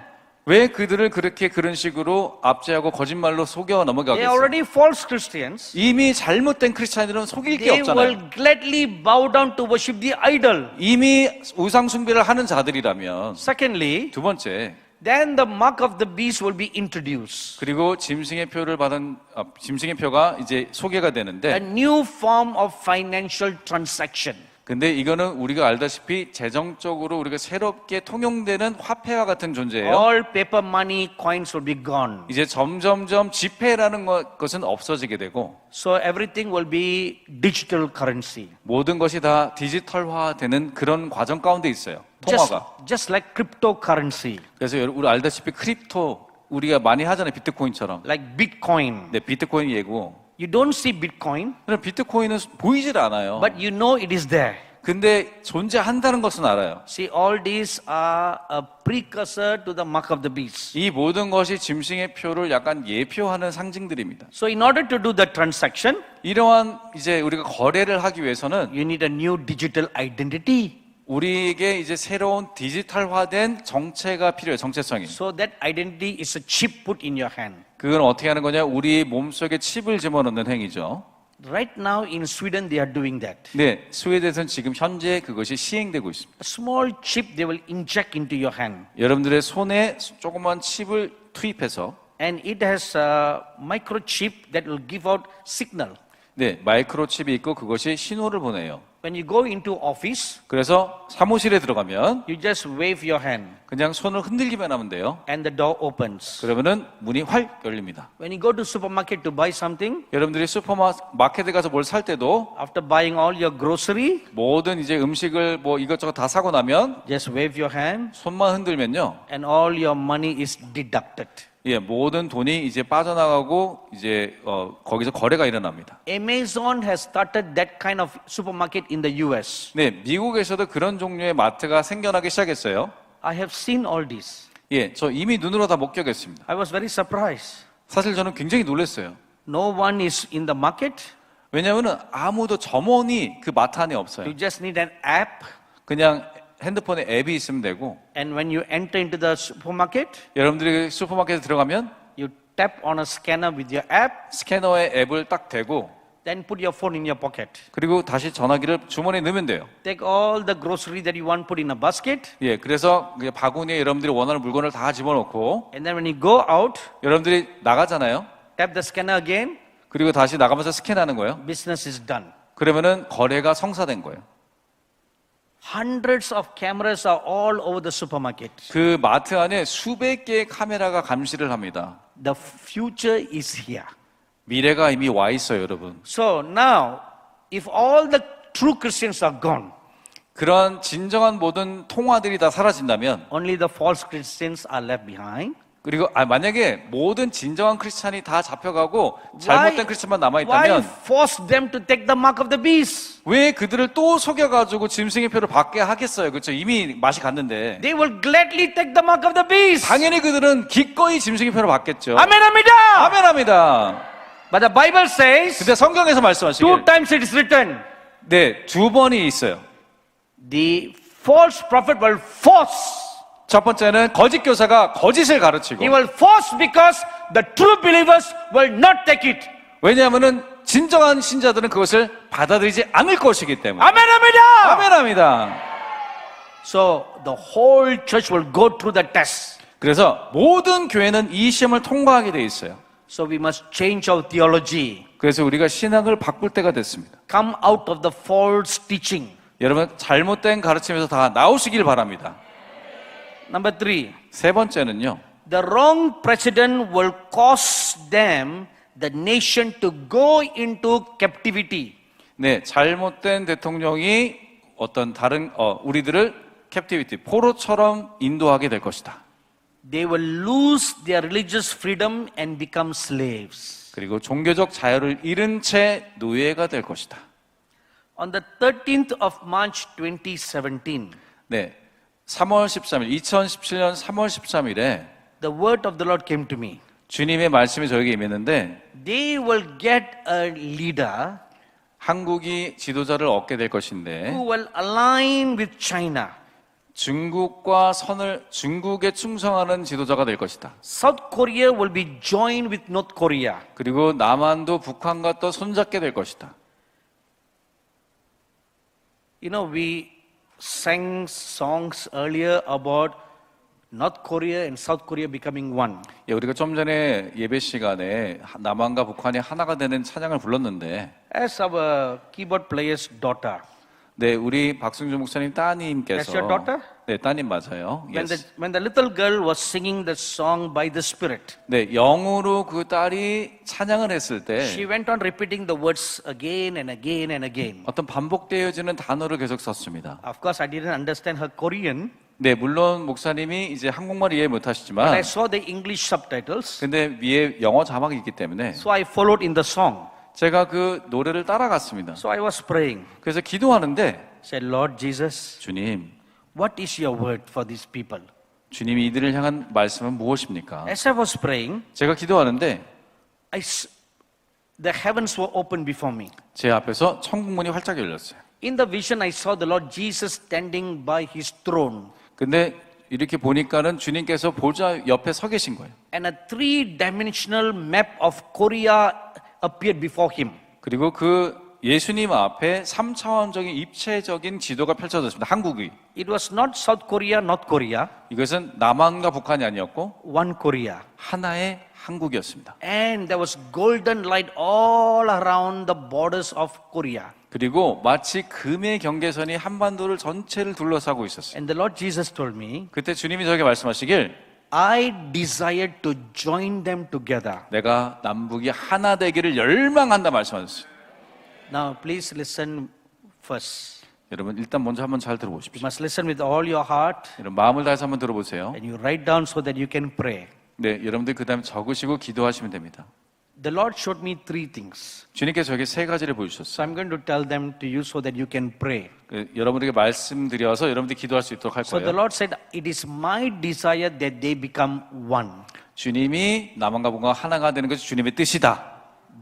왜 그들을 그렇게 그런 식으로 압제하고 거짓말로 속여 They are 넘어가겠어요? already false Christians. 이미 잘못된 크리스찬들은 속일 게 They 없잖아요. will gladly bow down to worship the idol. 이미 우상 숭배를 하는 자들이라면. Secondly, 두 번째, then the mark of the beast will be introduced. 그리고 짐승의 표를 받은 짐승의 표가 이제 소개가 A 되는데, new form of financial transaction. 근데 이거는 우리가 알다시피 재정적으로 우리가 새롭게 통용되는 화폐와 같은 존재예요. All paper money coins will be gone. 이제 점점점 지폐라는 것은 없어지게 되고 So everything will be digital currency. 모든 것이 다 디지털화되는 그런 과정 가운데 있어요. 통화가. Just like cryptocurrency, 그래서 우리 알다시피 크립토 우리가 많이 하잖아요. 비트코인처럼. like Bitcoin. 네, 비트코인 예고. You don't see Bitcoin, 그럼 비트코인은 보이질 않아요. but you know it is there. 근데 존재한다는 것은 알아요. See, all these are a precursor to the mark of the beast. 이 모든 것이 짐승의 표를 약간 예표하는 상징들입니다. So in order to do the transaction, 이러한 이제 우리가 거래를 하기 위해서는 you need a new digital identity. 우리에게 이제 새로운 디지털화된 정체가 필요해요. 정체성이. So that identity is a chip put in your hand. 그건 어떻게 하는 거냐? 우리 몸속에 칩을 집어넣는 행위죠. Right now in Sweden, they are doing that. 네, 스웨덴에서는 지금 현재 그것이 시행되고 있습니다. A small chip they will inject into your hand. 여러분들의 손에 조그만 칩을 투입해서 And it has a microchip that will give out signal. 네, 마이크로칩이 있고 그것이 신호를 보내요. When you go into office, 그래서 사무실에 들어가면 you just wave your hand 그냥 손을 흔들기만 하면 돼요. and the door opens. 그러면은 문이 활 열립니다. When you go to supermarket to buy something, 여러분들이 슈퍼마켓에 가서 뭘 살 때도 after buying all your grocery, 모든 이제 음식을 뭐 이것저것 다 사고 나면 just wave your hand 손만 흔들면요. and all your money is deducted. 예, 모든 돈이 이제 빠져나가고 이제 거기서 거래가 일어납니다. Amazon has started that kind of supermarket in the US. 네, 미국에서도 그런 종류의 마트가 생겨나기 시작했어요. I have seen all this. 예, 저 이미 눈으로 다 목격했습니다. I was very surprised. 사실 저는 굉장히 놀랐어요. No one is in the market. 왜냐하면 아무도 점원이 그 마트 안에 없어요. You just need an app. 그냥 핸드폰에 앱이 있으면 되고, And when you enter into the supermarket, 여러분들이 슈퍼마켓에 들어가면 you tap on a scanner with your app, 스캐너에 앱을 딱 대고, then put your phone in your pocket. 그리고 다시 전화기를 주머니에 넣으면 돼요. Take all the grocery that you want, put in a basket. 예, 그래서 그냥 바구니에 여러분들이 원하는 물건을 다 집어넣고, And then when you go out, 여러분들이 나가잖아요. tap the scanner again, 그리고 다시 나가면서 스캔하는 거예요. business is done. 그러면은 거래가 성사된 거예요. Hundreds of cameras are all over the supermarket. 그 마트 안에 수백 개의 카메라가 감시를 합니다. The future is here. 미래가 이미 와 있어요, 여러분. So now, if all the true Christians are gone, 그런 진정한 모든 통화들이 다 사라진다면, only the false Christians are left behind. 그리고 만약에 모든 진정한 크리스찬이 다 잡혀가고 잘못된 크리스찬만 남아 Why 있다면, force them to take the mark of the beast? 왜 그들을 또 속여가지고 짐승의 표를 받게 하겠어요? 그렇죠? 이미 맛이 갔는데. They will gladly take the mark of the beast. 당연히 그들은 기꺼이 짐승의 표를 받겠죠. 아멘합니다. 아멘합니다. But the Bible says, 근데 성경에서 two 말씀하시길, times it is written, 네, 두 번이 있어요. the false prophet will force. 첫 번째는 거짓 교사가 거짓을 가르치고, He will force because the true believers will not take it. 왜냐하면은 진정한 신자들은 그것을 받아들이지 않을 것이기 때문에. 아멘합니다. 아멘합니다. So the whole church will go through the test. 그래서 모든 교회는 이 시험을 통과하게 돼 있어요. So we must change our theology. 그래서 우리가 신학을 바꿀 때가 됐습니다. Come out of the false teaching. 여러분, 잘못된 가르침에서 다 나오시길 바랍니다. Number 3. 세 번째는요, The wrong president will cause them, the nation, to go into captivity. 네, 잘못된 대통령이 어떤 다른 우리들을 캡티비티, 포로처럼 인도하게 될 것이다. They will lose their religious freedom and become slaves. 그리고 종교적 자유를 잃은 채 노예가 될 것이다. On the 13th of March 2017, 네, 3월 13일, 2017년 3월 13일에 the word of the Lord came to me. 주님의 말씀이 저에게 임했는데, They will get a leader 한국이 지도자를 얻게 될 것인데, who will align with China. 중국에 충성하는 지도자가 될 것이다. South Korea will be joined with North Korea. 그리고 남한도 북한과 또 손잡게 될 것이다. You know, we sang songs earlier about North Korea and South Korea becoming one. 예, 우리가 좀 전에 예배 시간에 남한과 북한이 하나가 되는 찬양을 불렀는데, As our keyboard player's daughter. 네, 우리 박승준 목사님 따님께서, That's your daughter? 네, 따님 맞아요. When Yes. the little girl was singing the song by the Spirit, 네, 영으로 그 딸이 찬양을 했을 때 she went on repeating the words again and again and again. 어떤 반복되어지는 단어를 계속 썼습니다. Of course, I didn't understand her Korean, 네, 물론 목사님이 이제 한국말 이해 but I 못하시지만, saw the English subtitles, 근데 위에 영어 자막이 있기 때문에 so I followed in the song. 제가 그 노래를 따라갔습니다. So I was praying. 그래서 기도하는데, Said, Lord Jesus, 주님, what is your word for these people? 주님이 이들을 향한 말씀은 무엇입니까? As I was praying, 제가 기도하는데 the heavens were opened before me. 제 앞에서 천국문이 활짝 열렸어요. In the vision, I saw the Lord Jesus standing by his throne. 근데 이렇게 보니까는 주님께서 보좌 옆에 서 계신 거예요. And a three-dimensional map of Korea appeared before him. 그리고 그 예수님 앞에 3차원적인 입체적인 지도가 펼쳐졌습니다. 한국이. It was not South Korea, North Korea, 이것은 남한과 북한이 아니었고 one Korea. 하나의 한국이었습니다. And there was golden light all around the borders of Korea. 그리고 마치 금의 경계선이 한반도를 전체를 둘러싸고 있었어요. And the Lord Jesus told me, 그때 주님이 저에게 말씀하시길, I desire to join them together. 내가 남북이 하나 되기를 열망한다 말씀하셨어요. Now, please listen first. 여러분 일단 먼저 한번 잘 You 들어보십시오. must listen with all your heart 여러분 마음을 다해서 한번 들어보세요. and you write down so that you can pray. 네, 여러분들 그다음에 적으시고 기도하시면 됩니다. The Lord showed me three things. 주님께서 저에게 세 가지를 So 보여주셨어요. I'm going to tell them to you so that you can pray. 여러분에게 말씀드려서 여러분들이 기도할 수 있도록 할 So the 거예요. Lord said, it is my desire that they become one. 주님이 남한과 본과 하나가 되는 것이 주님의 뜻이다.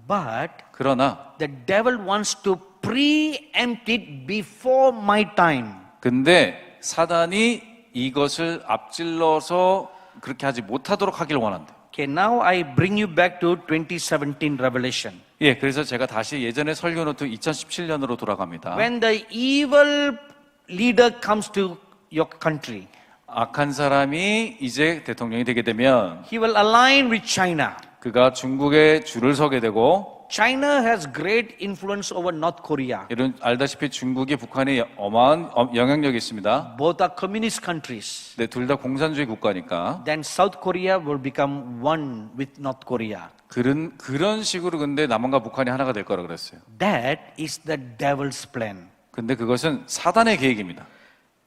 But 그러나 the devil wants to preempt it before my time. 근데 사단이 이것을 앞질러서 그렇게 하지 못하도록 하길 원한다. Okay, now I bring you back to 2017 Revelation. 예, 그래서 제가 다시 예전에 설교 노트 2017년으로 돌아갑니다. When the evil leader comes to your country, 악한 사람이 이제 대통령이 되게 되면 he will align with China. 그가 중국에 줄을 서게 되고 China has great influence over North Korea. 여러분 알다시피 중국이 북한에 어마한 영향력이 있습니다. Both are communist countries. 네, 둘 다 공산주의 국가니까 Then South Korea will become one with North Korea. 그런 식으로 근데 남한과 북한이 하나가 될 거라 그랬어요. That is the devil's plan. 근데 그것은 사단의 계획입니다.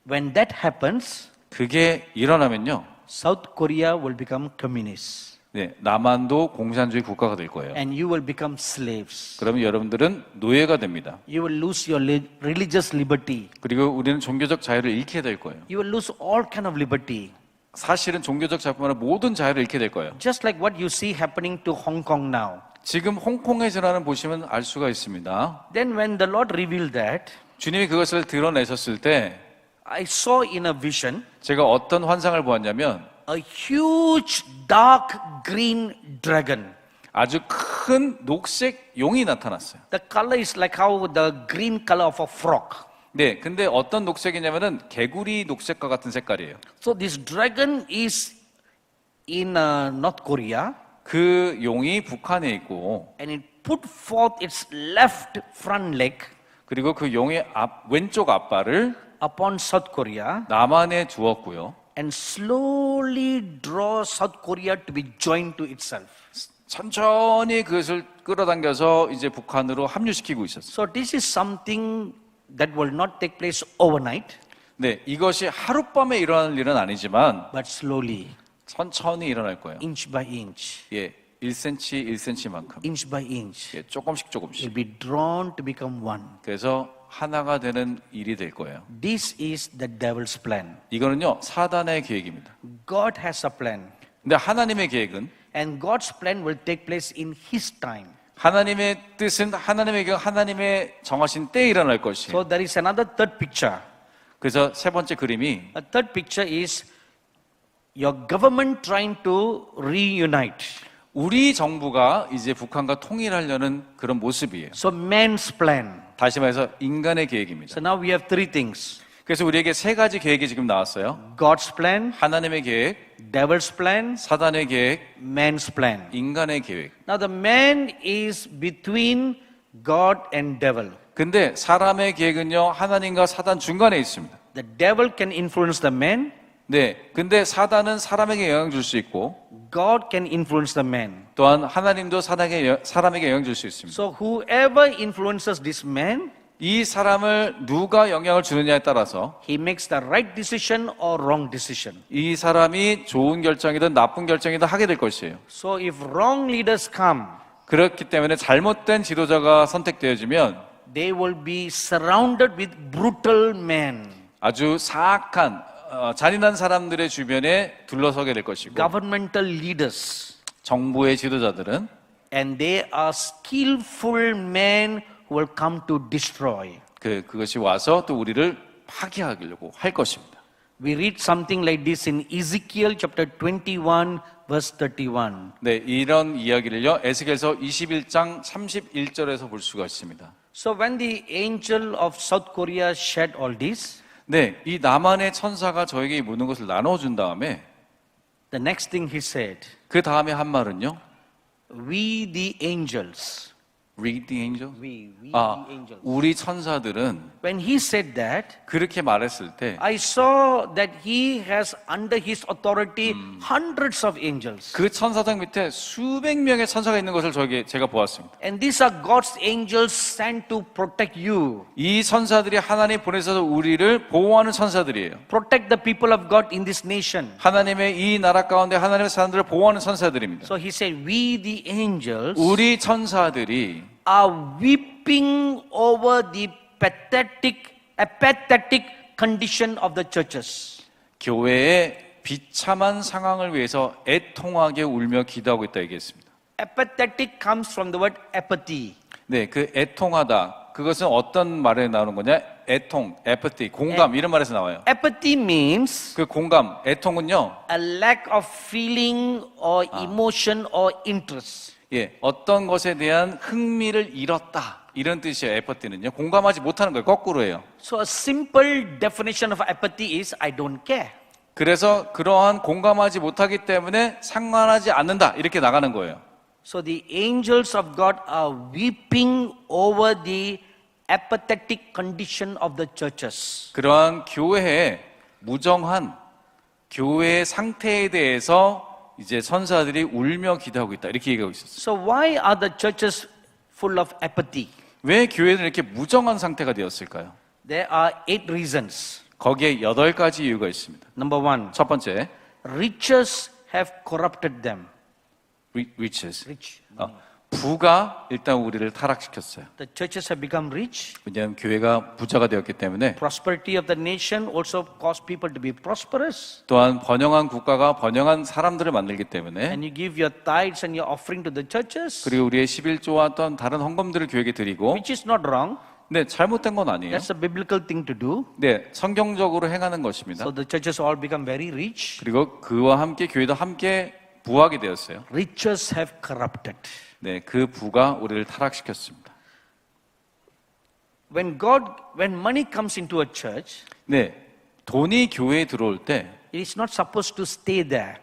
When that happens, 그게 일어나면요. South Korea will become communist. 네, 남한도 공산주의 국가가 될 거예요. And you will become slaves. 그러면 여러분들은 노예가 됩니다. You will lose your religious liberty. 그리고 우리는 종교적 자유를 잃게 될 거예요. You will lose all kind of liberty. 사실은 종교적 자유뿐만 아니라 모든 자유를 잃게 될 거예요. Just like what you see happening to Hong Kong now. 지금 홍콩의 전화는 보시면 알 수가 있습니다. Then when the Lord revealed that, 주님이 그것을 드러내셨을 때 I saw in a vision 제가 어떤 환상을 보았냐면 a huge dark green dragon. 아주 큰 녹색 용이 나타났어요. The color is like how the green color of a frog. 네, 근데 어떤 녹색이냐면은 개구리 녹색과 같은 색깔이에요. So this dragon is in North Korea 그 용이 북한에 있고 and it put forth its left front leg 그리고 그 용의 왼쪽 앞발을 upon South Korea 남한에 두었고요. and slowly draw South Korea to be joined to itself. 천천히 그것을 끌어당겨서 이제 북한으로 합류시키고 있었어요. So this is something that will not take place overnight, 네, 이것이 하룻밤에 일어나는 일은 아니지만 but slowly, 천천히 일어날 거예요. inch by inch, 예, 1cm, 1cm만큼. inch by inch, 예, 조금씩 will 조금씩. be drawn to become one. 그래서 하나가 되는 일이 될 거예요. This is the devil's plan. 이거는요, 사단의 계획입니다. God has a plan, 근데 하나님의 계획은 and God's plan will take place in His time. 하나님의 뜻은 하나님의 계획, 하나님의 정하신 때에 일어날 것이에요. So there is another third picture. 그래서 세 번째 그림이 A third picture is your government trying to reunite. 우리 정부가 이제 북한과 통일하려는 그런 모습이에요. So man's plan. 다시 말해서 인간의 계획입니다. So now we have three things. 그래서 우리에게 세 가지 계획이 지금 나왔어요. God's plan, 하나님의 계획, devil's plan, 사단의 계획, man's plan. 인간의 계획. Now the man is between God and devil. 근데 사람의 계획은요, 하나님과 사단 중간에 있습니다. The devil can influence the man, 네, 근데 사단은 사람에게 영향 줄 수 있고 God can influence the man. 또한 하나님도 사람에게 영향 줄 수 있습니다. So whoever influences this man, 이 사람을 누가 영향을 주느냐에 따라서 he makes the right decision or wrong decision. 이 사람이 좋은 결정이든 나쁜 결정이든 하게 될 것이에요. So if wrong leaders come, 그렇기 때문에 잘못된 지도자가 선택되어지면 they will be surrounded with brutal men. 아주 사악한 잔인한 사람들의 주변에 둘러서게 될 것이고 Governmental leaders, 정부의 지도자들은 and they are skillful men who will come to destroy. 그것이 와서 또 우리를 파괴하려고 할 것입니다. We read something like this in Ezekiel chapter 21 verse 31. 네, 이런 이야기를요. 에스겔서 21장 31절에서 볼 수가 있습니다. So when the angel of South Korea said all this, 네, 이 남한의 천사가 저에게 묻는 것을 나눠 준 다음에 the next thing he said, 그 다음에 한 말은요. we the angels read the angel? We 아, the angels. 우리 천사들은 When he said that, 그렇게 말했을 때 I saw that he has under his authority hundreds of angels. 그 천사장 밑에 수백 명의 천사가 있는 것을 제가 보았습니다. And these are God's angels sent to protect you, 이 천사들이 하나님 보내셔서 우리를 보호하는 천사들이에요. protect the people of God in this nation. 하나님의 이 나라 가운데 하나님의 사람들을 보호하는 천사들입니다. So he said, we the angels 우리 천사들이 are weeping over the apathetic condition of the churches. 교회의 비참한 상황을 위해서 애통하게 울며 기도하고 있다 얘기했습니다. Apathetic comes from the word apathy. 네, 그 애통하다. 그것은 어떤 말에 나오는 거냐? 애통, apathy, 공감 이런 말에서 나와요. Apathy means 그 공감, 애통은요. a lack of feeling or emotion or interest. 예, 어떤 것에 대한 흥미를 잃었다. 이런 뜻이에요. apathy는요. 공감하지 못하는 거예요. 거꾸로예요. So a simple definition of apathy is I don't care. 그래서 그러한 공감하지 못하기 때문에 상관하지 않는다. 이렇게 나가는 거예요. So the angels of God are weeping over the apathetic condition of the churches. 그러한 교회의 무정한 교회의 상태에 대해서 이제 천사들이 울며 기도하고 있다. 이렇게 얘기하고 있었어요. So why are the churches full of apathy? 왜 교회는 이렇게 무정한 상태가 되었을까요? There are 8 reasons. 거기에 8가지 이유가 있습니다. Number 1, 첫 번째, riches have corrupted them. riches. Rich. 부가 일단 우리를 타락시켰어요. The churches have become rich. 왜냐하면 교회가 부자가 되었기 때문에 Prosperity of the nation also caused people to be prosperous. 또한 번영한 국가가 번영한 사람들을 만들기 때문에 And you give your tithes and your offering to the churches, 그리고 우리의 11조와 또한 다른 헌금들을 교회에 드리고 which is not wrong. 네, 잘못된 건 아니에요. That's a biblical thing to do. 네, 성경적으로 행하는 것입니다. So the churches all become very rich. 그리고 그와 함께 교회도 함께 부하게 되었어요. Riches have corrupted. 네, 그 부가 우리를 타락시켰습니다. When money comes into a church, 네, 돈이 교회에 들어올 때 it is not supposed to stay there.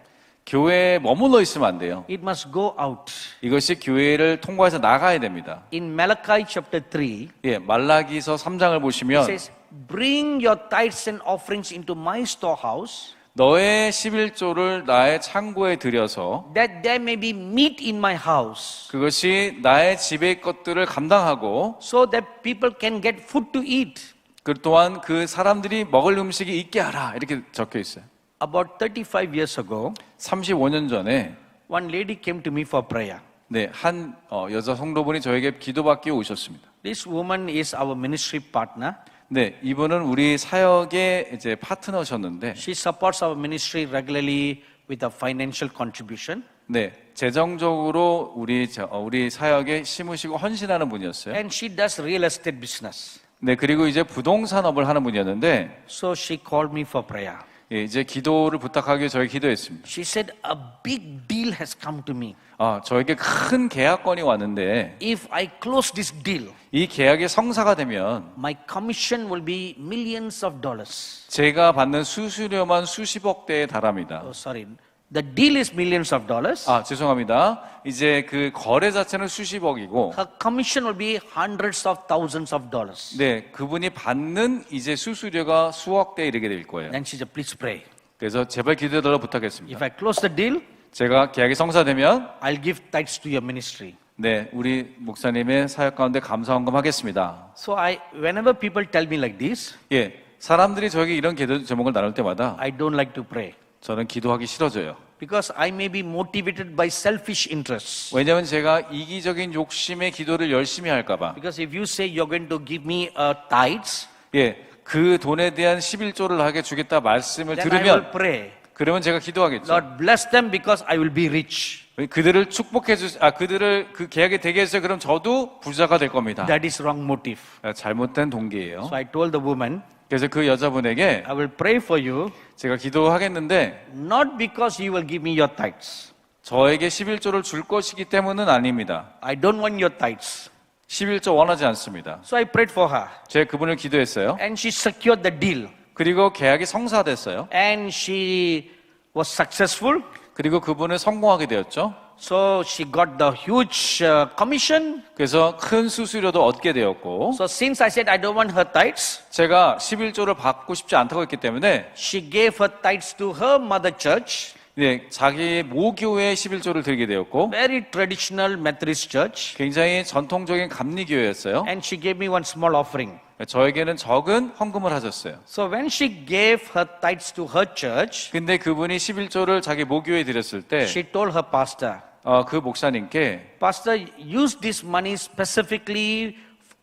교회에 머물러 있으면 안 돼요. It must go out. 이것이 교회를 통과해서 나가야 됩니다. In Malachi chapter 3, 예, 말라기서 3장을 it 보시면 says, bring your tithes and offerings into my storehouse, 너의 11조를 나의 창고에 들여서 that there may be meat in my house, 그것이 나의 집의 것들을 감당하고 so that people can get food to eat. 그 또한 그 사람들이 먹을 음식이 있게 하라 이렇게 적혀 있어요. About 35 years ago, 35년 전에 one lady came to me for prayer. 네, 한 여자 성도분이 저에게 기도받기 오셨습니다. This woman is our ministry partner. 네, 이분은 우리 사역의 이제 파트너셨는데, She supports our ministry regularly with a financial contribution. 네, 재정적으로 우리 사역에 심으시고 헌신하는 분이었어요. And she does real estate business. 네, 그리고 이제 부동산업을 하는 분이었는데, So she called me for prayer. 예, 이제 기도를 부탁하기 저희 기도했습니다. She said, a big deal has come to me. 저에게 큰 계약건이 왔는데, If I close this deal, 이 계약이 성사가 되면 my commission will be millions of dollars. 제가 받는 수수료만 수십억 대에 달합니다. Oh, sorry. The deal is millions of dollars. 죄송합니다. 이제 그 거래 자체는 수십억이고, Her commission will be hundreds of thousands of dollars. 네, 그분이 받는 이제 수수료가 수억 대에 이르게 될 거예요. Then she said, please pray. 그래서 제발 기도해달라고 부탁했습니다. If I close the deal, 제가 계약이 성사되면 I'll give tithes to your ministry. 네, 우리 목사님의 사역 가운데 감사헌금 하겠습니다. So whenever people tell me like this, 예, 사람들이 저에게 이런 기도 제목을 나눌 때마다 I don't like to pray. 저는 기도하기 싫어져요. Because I may be motivated by selfish interests. 왜냐하면 제가 이기적인 욕심의 기도를 열심히 할까봐. Because if you say you're going to give me tithes, 예, 그 돈에 대한 11조를 하게 주겠다 말씀을 then I will 들으면 pray. 그러면 제가 기도하겠죠. Lord, bless them because I will be rich. 그들을 축복해 그들을 그 계약에 되게 해주세요. 그럼 저도 부자가 될 겁니다. That is wrong motive. 잘못된 동기예요. So I told the woman, 그래서 그 여자분에게 I will pray for you, 제가 기도하겠는데 not because you will give me your tithes. 저에게 11조를 줄 것이기 때문은 아닙니다. I don't want your tithes. 11조 원하지 않습니다. So I prayed for her. 제가 그분을 기도했어요. And she secured the deal. 그리고 계약이 성사됐어요. And she was successful. 그리고 그분은 성공하게 되었죠. So she got the huge commission. 그래서 큰 수수료도 얻게 되었고, So since I said I don't want her tithes, 제가 11조를 받고 싶지 않다고 했기 때문에 she gave her tithes to her mother church, 네, 자기의 모교회에 11조를 드리게 되었고, very traditional Methodist church, 굉장히 전통적인 감리교회였어요. and she gave me one small offering. 저에게는 적은 헌금을 하셨어요. So when she gave her tithes to her church, 근데 그분이 11조를 자기 모교회에 드렸을 때, she told her pastor, 그 목사님께 Pastor, use this money specifically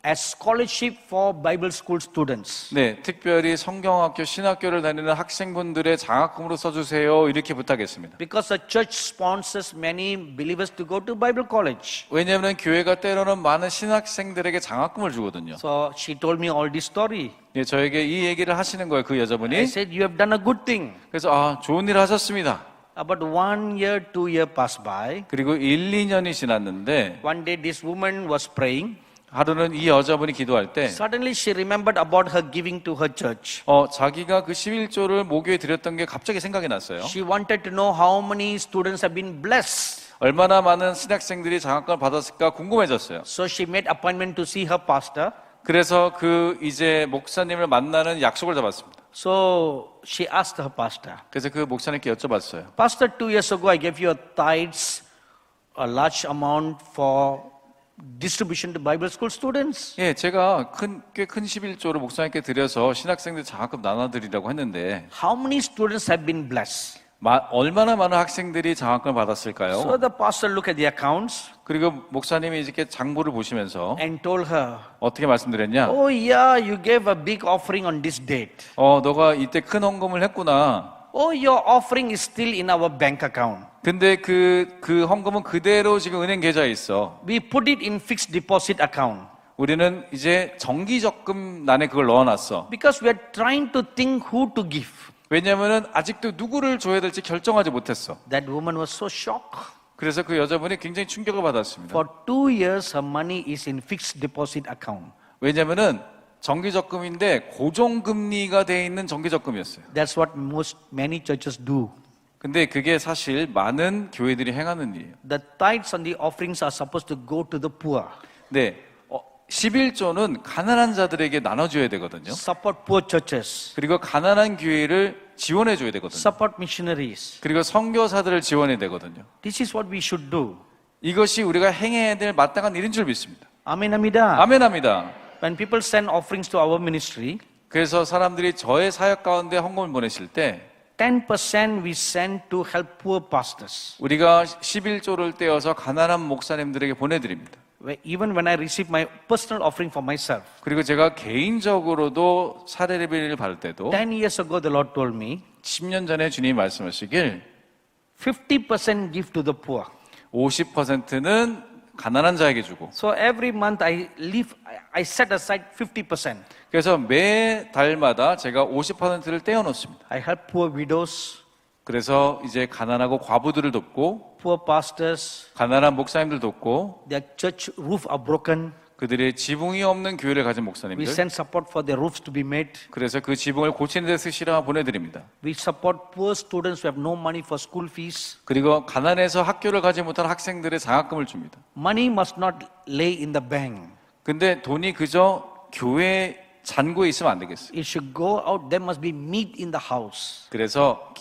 as scholarship for Bible school students. 네, 특별히 성경학교, 신학교를 다니는 학생분들의 장학금으로 써주세요. 이렇게 부탁했습니다. Because the church sponsors many believers to go to Bible college. 왜냐하면 교회가 때로는 많은 신학생들에게 장학금을 주거든요. So she told me all this story. 예, 저에게 이 얘기를 하시는 거예요, 그 I 여자분이. said, you have done a good thing. 그래서 좋은 일 하셨습니다. About 1 year, 2 years passed by. 그리고 1, 2년이 지났는데 One day this woman was praying. 하루는 이 여자분이 기도할 때 Suddenly she remembered about her giving to her church. 자기가 그 11조를 모교에 드렸던 게 갑자기 생각이 났어요. She wanted to know how many students have been blessed. 얼마나 많은 신학생들이 장학금을 받았을까 궁금해졌어요. So she made appointment to see her pastor. 그래서 그 이제 목사님을 만나는 약속을 잡았습니다. So she asked her pastor, 그래서 그 목사님께 여쭤봤어요. Pastor, 2 years ago I gave you a tithes, a large amount for distribution to Bible school students. 예, 제가 꽤 큰 11조를 목사님께 드려서 신학생들 장학금 나눠드리라고 했는데 How many students have been blessed? 얼마나 많은 학생들이 장학금을 받았을까요? So the pastor looked at the accounts 그리고 목사님이 이렇게 장부를 보시면서 and told her, 어떻게 말씀드렸냐? Oh yeah, you gave a big offering on this date. 너가 이때 큰 헌금을 했구나. Oh, your offering is still in our bank account. 근데 그 헌금은 그대로 지금 은행 계좌에 있어. We put it in fixed deposit account. 우리는 이제 정기적금란에 그걸 넣어놨어. Because we are trying to think who to give. 왜냐면은 아직도 누구를 줘야 될지 결정하지 못했어. That woman was so shocked. 그래서 그 여자분이 굉장히 충격을 받았습니다. For 2 years, her money is in fixed deposit account. 왜냐면은 정기적금인데 고정금리가 돼 있는 정기적금이었어요. That's what many churches do. 근데 그게 사실 많은 교회들이 행하는 일이에요. The tithes and the offerings are supposed to go to the poor. 네, 11조는 가난한 자들에게 나눠줘야 되거든요. Support poor churches. 그리고 가난한 교회를 지원해줘야 되거든요. Support missionaries. 그리고 선교사들을 지원해야 되거든요. This is what we should do. 이것이 우리가 행해야 될 마땅한 일인 줄 믿습니다. Amen, amida. 아멘합니다. When people send offerings to our ministry, 그래서 사람들이 저의 사역 가운데 헌금을 보내실 때 10% we send to help poor pastors. 우리가 11조를 떼어서 가난한 목사님들에게 보내드립니다. Even when I receive my personal offering for myself. 그리고 제가 개인적으로도 사례비를 받을 때도 10 years ago the Lord told me, 10년 전에 주님이 말씀하시길 50% give to the poor. 50%는 가난한 자에게 주고 So every month I set aside 50%. 그래서 매 달마다 제가 50%를 떼어 놓습니다. I help poor widows, 그래서 이제 가난하고 과부들을 돕고 poor pastors, 가난한 목사님들 돕고 their church roof are broken. 그들의 지붕이 없는 교회를 가진 We 목사님들 send support for their roofs to be made. 그래서 그 지붕을 고치는 데 쓰시라 보내드립니다. We support poor students who have no money for school fees. 그리고 가난해서 학교를 가지 못한 학생들의 장학금을 줍니다. Money must not lay in the bank. 근데 돈이 그저 교회 잔고에 있으면 안 되겠어요. It should go out. There must be meat in the house. 그래서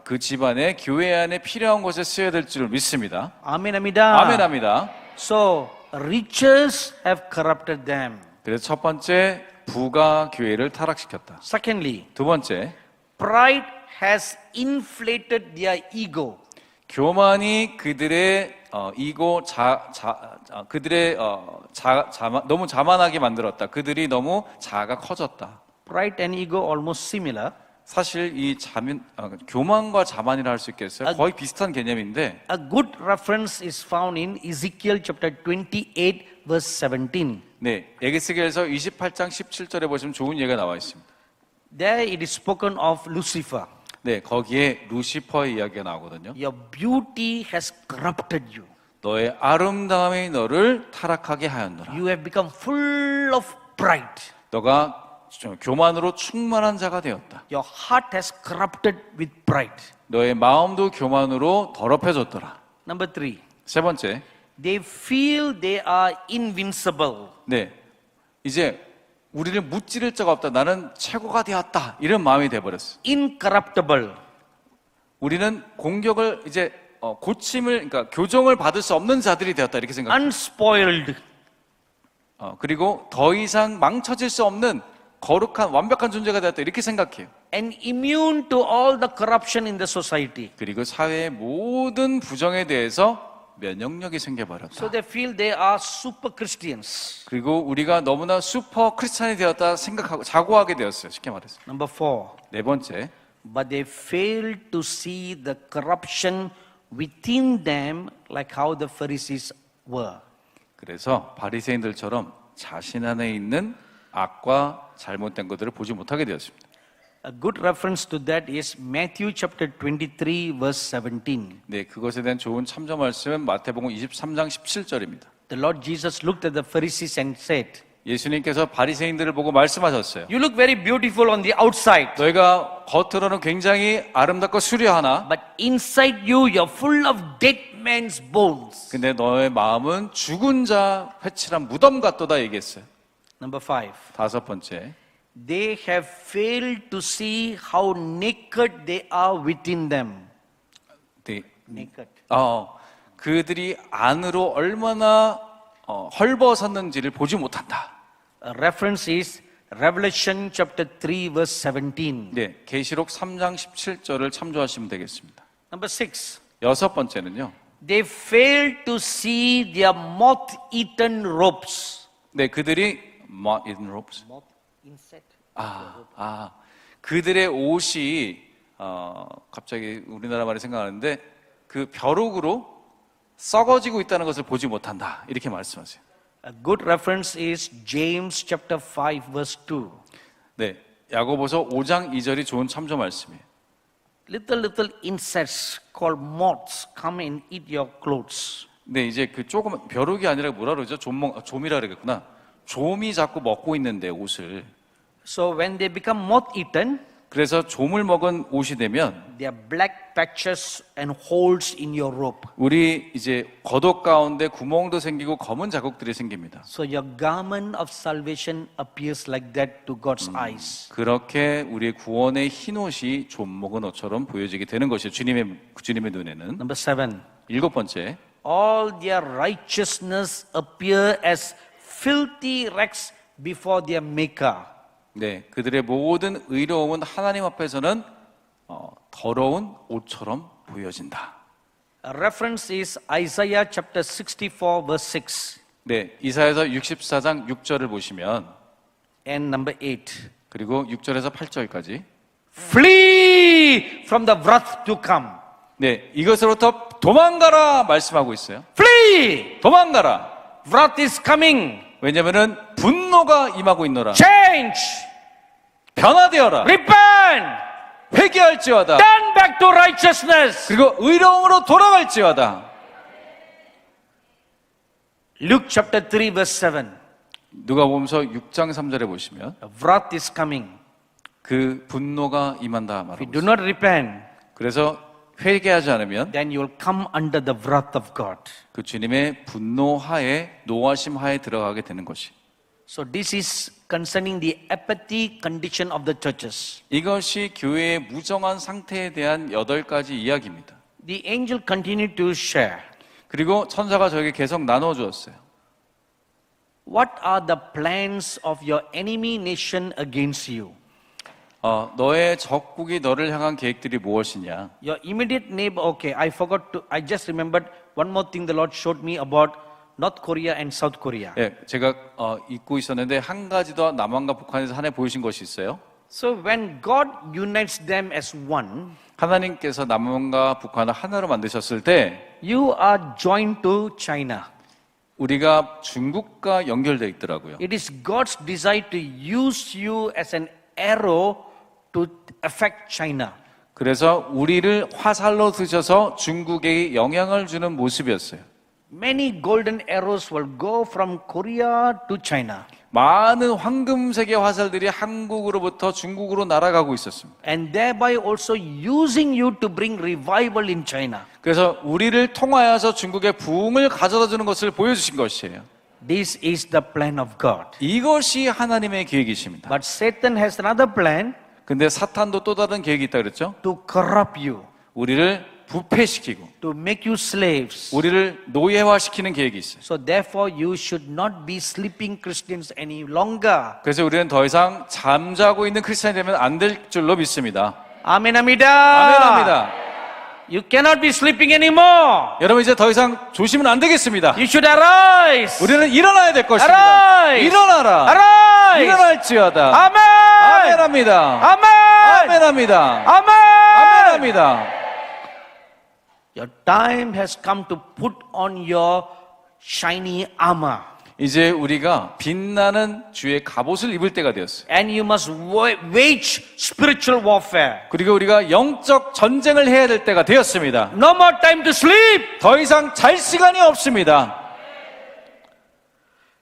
그 집안에 교회 안에 필요한 것에 쓰여야 될 줄 믿습니다. Amen, amida. 아멘합니다. So riches have corrupted them. 그래서 첫 번째 부가 교회를 타락시켰다. Secondly, 두 번째 pride has inflated their ego. 교만이 그들의 너무 자만하게 만들었다. 그들이 너무 자아가 커졌다. Pride and ego almost similar. 사실 이 교만과 자만이라 할 수 있겠어요. 거의 비슷한 개념인데 A good reference is found in Ezekiel chapter 28 verse 17. 네, 에스겔서 28장 17절에 보시면 좋은 예가 나와 있습니다. There it is spoken of Lucifer. 네, 거기에 루시퍼의 이야기가 나오거든요. Your beauty has corrupted you. 너의 아름다움이 너를 타락하게 하였노라. You have become full of pride. 너가 교만으로 충만한 자가 되었다. Your heart has corrupted with pride. 너의 마음도 교만으로 더럽혀졌더라. Number 3, 세 번째, they feel they are invincible. 네, 이제 우리를 무찌를 자가 없다. 나는 최고가 되었다. 이런 마음이 돼버렸어. Incorruptible. 우리는 공격을 이제 고침을, 그러니까 교정을 받을 수 없는 자들이 되었다. 이렇게 생각해요. Unspoiled. 그리고 더 이상 망쳐질 수 없는 거룩한 완벽한 존재가 되었다. 이렇게 생각해요. And immune to all the corruption in the society. 그리고 사회의 모든 부정에 대해서 면역력이 So 생겨버렸다. they feel they are super Christians. 그리고 우리가 너무나 슈퍼 크리스찬이 되었다 생각하고 자고하게 되었어요. 쉽게 말해서. Number 4, 네 번째, but they fail to see the corruption within them like how the Pharisees were. 그래서 바리새인들처럼 자신 안에 있는 악과 잘못된 것들을 보지 못하게 되었습니다. A good reference to that is Matthew chapter 23 verse 17. 네, 그것에 대한 좋은 참조 말씀은 마태복음 23장 17절입니다. The Lord Jesus looked at the Pharisees and said, 예수님께서 바리새인들을 보고 말씀하셨어요. you look very beautiful on the outside, 너희가 겉으로는 굉장히 아름답고 수려하나 but inside you, you're full of dead man's bones. 근데 너의 마음은 죽은 자 회칠한 무덤 같도다 얘기했어요. Number 5, 다섯 번째, they have failed to see how naked they are within them. 네, Naked. 그들이 안으로 얼마나 헐벗었는지를 보지 못한다. A reference is Revelation chapter 3 verse 17. 네, 계시록 3장 17절을 참조하시면 되겠습니다. Number 6, 여섯 번째는요. they failed to see their moth-eaten robes. 네, 그들이 in robes. Insect. 그들의 옷이 갑자기 우리나라 말이 생각나는데 그 벼룩으로 썩어지고 있다는 것을 보지 못한다. 이렇게 말씀하세요. A good reference is James chapter 5 verse 2. 네, 야고보서 5장 2절이 좋은 참조 말씀이에요. Little insects called moths come and eat your clothes. 네, 이제 그 조금 벼룩이 아니라 뭐라 그러죠? 좀이라 그러겠구나. 좀이 자꾸 먹고 있는데 옷을. So when they become moth-eaten, 그래서 좀을 먹은 옷이 되면 there are black patches and holes in your robe. 우리 이제 겉옷 가운데 구멍도 생기고 검은 자국들이 생깁니다. So your garment of salvation appears like that to God's eyes. 그렇게 우리의 구원의 흰 옷이 좀 먹은 옷처럼 보여지게 되는 것이죠. 주님의 눈에는. Number 7, 일곱 번째, all their righteousness appear as filthy rags before their maker. 네, 그들의 모든 의로움은 하나님 앞에서는 더러운 옷처럼 보여진다. A reference is Isaiah chapter 64 verse 6 네, 이사야서 64장 6절을 보시면 and number 8. 그리고 6절에서 8절까지 Flee from the wrath to come. 네, 이것으로부터 도망가라 말씀하고 있어요. Flee! 도망가라. Wrath is coming. 왜냐면은 분노가 임하고 있노라. Change! 변화되어라. Repent! 회개할지어다. Turn back to righteousness. 그리고 의로움으로 돌아갈지어다. Luke chapter 3 verse 7. 누가복음서 6장 3절에 보시면 Wrath is coming. 그 분노가 임한다 If 말하고 you do 있어요. not repent, 그래서 회개하지 않으면 then you will come under the wrath of God. 그 주님의 분노하에 노하심 하에 들어가게 되는 것이. So this is concerning the apathy condition of the churches. 이것이 교회의 무정한 상태에 대한 8가지 이야기입니다. The angel continued to share. 그리고 천사가 저에게 계속 나눠 주었어요. What are the plans of your enemy nation against you? 너의 적국이 너를 향한 계획들이 무엇이냐? Your immediate neighbor, okay, I just remembered one more thing the Lord showed me about North Korea and South Korea. 예, 제가 잊고 있었는데 한 가지 더 남한과 북한에서 하나 보이신 것이 있어요. So when God unites them as one, 하나님께서 남한과 북한을 하나로 만드셨을 때 you are joined to China. 우리가 중국과 연결되어 있더라고요. It is God's desire to use you as an arrow to affect China. 그래서 우리를 화살로 드셔서 중국에 영향을 주는 모습이었어요. Many golden arrows will go from Korea to China. 많은 황금색의 화살들이 한국으로부터 중국으로 날아가고 있었습니다. And thereby also using you to bring revival in China. 그래서 우리를 통하여서 중국의 부흥을 가져다 주는 것을 보여주신 것이에요. This is the plan of God. 이것이 하나님의 계획이십니다. But Satan has another plan 근데 사탄도 또 다른 계획이 있다 그랬죠? to corrupt you, 우리를 부패시키고 to make you slaves. 우리를 노예화시키는 계획이 있어요. So therefore you should not be sleeping Christians any longer. 그래서 우리는 더 이상 잠자고 있는 크리스찬이 되면 안 될 줄로 믿습니다. Amen, 아멘합니다. You cannot be sleeping anymore. 여러분 이제 더 이상 조심은 안 되겠습니다. You should arise. 우리는 일어나야 될 것입니다. Arise. 일어나라. Arise. 일어날지어다. Amen. 아멘합니다. Amen. 아멘합니다. Amen. 아멘합니다. Your time has come to put on your shiny armor. 이제 우리가 빛나는 주의 갑옷을 입을 때가 되었어요. And you must wage spiritual warfare. 그리고 우리가 영적 전쟁을 해야 될 때가 되었습니다. No more time to sleep. 더 이상 잘 시간이 없습니다.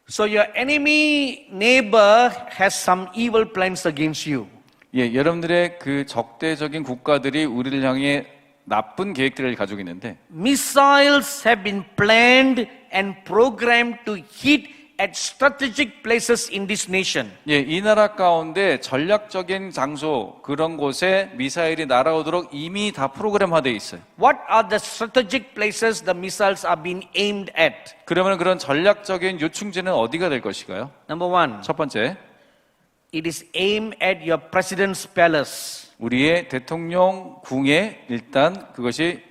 So your enemy neighbor has some evil plans against you. 예, 여러분들의 그 적대적인 국가들이 우리를 향해 나쁜 계획들을 가지고 있는데 Missiles have been planned and programmed to hit at strategic places in this nation. 예, 이 나라 가운데 전략적인 장소 그런 곳에 미사일이 날아오도록 이미 다 프로그램화되어 있어요. What are the strategic places the missiles are being aimed at? 그러면 그런 전략적인 요충지는 어디가 될 것인가요? Number one, 첫 번째, it is aimed at your president's palace. 우리의 대통령 궁에 일단 그것이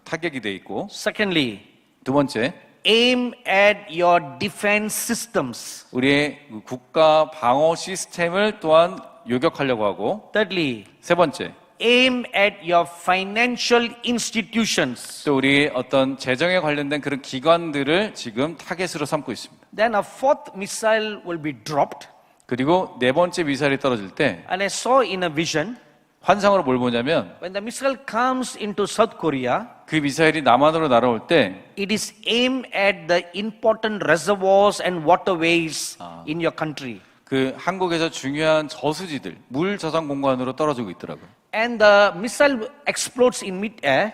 타격이 돼 있고, Secondly, 두 번째, aim at your defense systems. 우리의 국가 방어 시스템을 또한 요격하려고 하고, Thirdly, 세 번째, aim at your financial institutions. 또 우리 어떤 재정에 관련된 그런 기관들을 지금 타겟으로 삼고 있습니다. Then a fourth missile will be dropped. 그리고 네 번째 미사일이 떨어질 때 And I saw in a vision, 환상으로 뭘 보냐면 when the missile comes into South Korea, 그 미사일이 남한으로 날아올 때 it is aimed at the important reservoirs and waterways in your country. 그 한국에서 중요한 저수지들, 물 저장 공간으로 떨어지고 있더라고요. And the missile explodes in mid-air,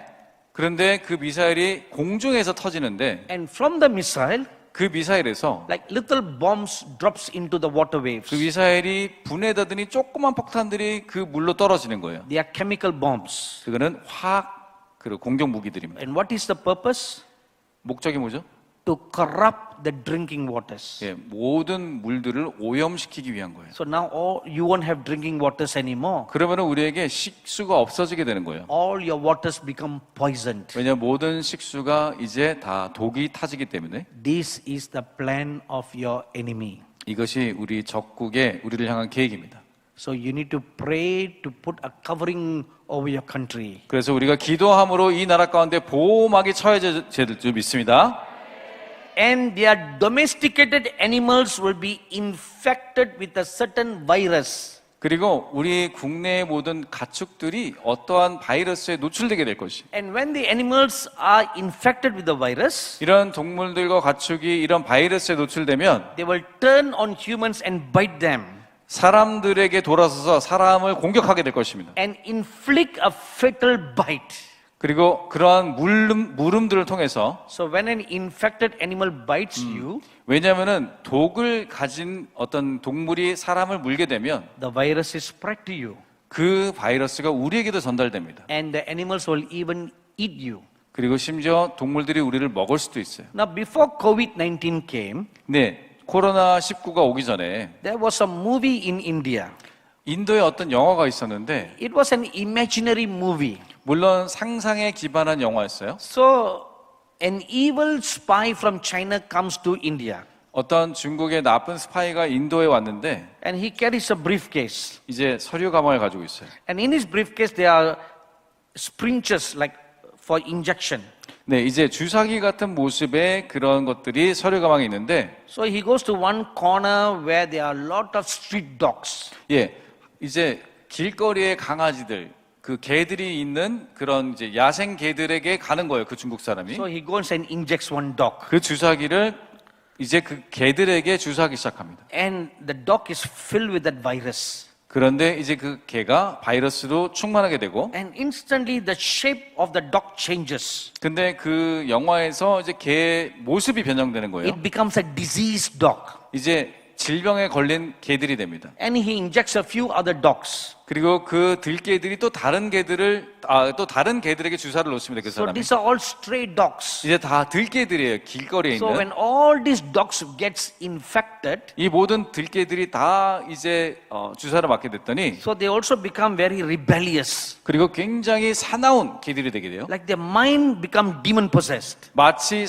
그런데 그 미사일이 공중에서 터지는데 and from the missile, 그 미사일에서 like little bombs drops into the water waves. 그 미사일이 분해되더니 조그만 폭탄들이 그 물로 떨어지는 거예요. They are chemical bombs. 그거는 화학 그리고 공격 무기들입니다. And what is the purpose? 목적이 뭐죠? To corrupt the drinking waters. 예, 모든 물들을 오염시키기 위한 거예요. So now you won't have drinking waters anymore. 그러면 우리에게 식수가 없어지게 되는 거예요. All your waters become poisoned. 왜냐하면 모든 식수가 이제 다 독이 타지기 때문에 This is the plan of your enemy. 이것이 우리 적국의 우리를 향한 계획입니다. So you need to pray to put a covering over your country. 그래서 우리가 기도함으로 이 나라 가운데 보호막이 처해질 줄 믿습니다. And their domesticated animals will be infected with a certain virus. 그리고 우리 국내의 모든 가축들이 어떠한 바이러스에 노출되게 될 것이. And when the animals are infected with the virus, 이런 동물들과 가축이 이런 바이러스에 노출되면 they will turn on humans and bite them. 사람들에게 돌아서서 사람을 공격하게 될 것입니다. And inflict a fatal bite. 그리고 그러한 물음들을 통해서 So when an infected animal bites you, 왜냐하면은 독을 가진 어떤 동물이 사람을 물게 되면 the virus is spread to you. 그 바이러스가 우리에게도 전달됩니다. And the animals will even eat you. 그리고 심지어 동물들이 우리를 먹을 수도 있어요. Now before COVID-19 came, 네, 코로나19가 오기 전에 there was a movie in India. 인도에 어떤 영화가 있었는데 It was an imaginary movie. 물론 상상에 기반한 영화였어요. So an evil spy from China comes to India. 어떤 중국의 나쁜 스파이가 인도에 왔는데 And he carries a briefcase. 이제 서류 가방을 가지고 있어요. And in his briefcase there are syringes like for injection. 네, 이제 주사기 같은 모습의 그런 것들이 서류 가방에 있는데 So he goes to one corner where there are a lot of street dogs. 예, 이제 길거리의 강아지들 그 개들이 있는 그런 이제 야생 개들에게 가는 거예요. 그 중국 사람이. So he goes and injects one dog. 그 주사기를 이제 그 개들에게 주사하기 시작합니다. And the dog is filled with that virus. 그런데 이제 그 개가 바이러스로 충만하게 되고, And instantly the shape of the dog changes. 근데 그 영화에서 이제 개의 모습이 변형되는 거예요. It becomes a diseased dog. 이제 질병에 걸린 개들이 됩니다. And he injects a few other dogs. 그리고 그 들개들이 또 다른 개들에게 주사를 놓습니다. 그 So 사람이. these are all stray dogs. 이제 다 들개들이에요. 길거리에 So 있는. when all these dogs gets infected, 이 모든 들개들이 다 이제 주사를 맞게 됐더니, so they also become very rebellious. 그리고 굉장히 사나운 개들이 되게 돼요. Like their mind become demon possessed. 마치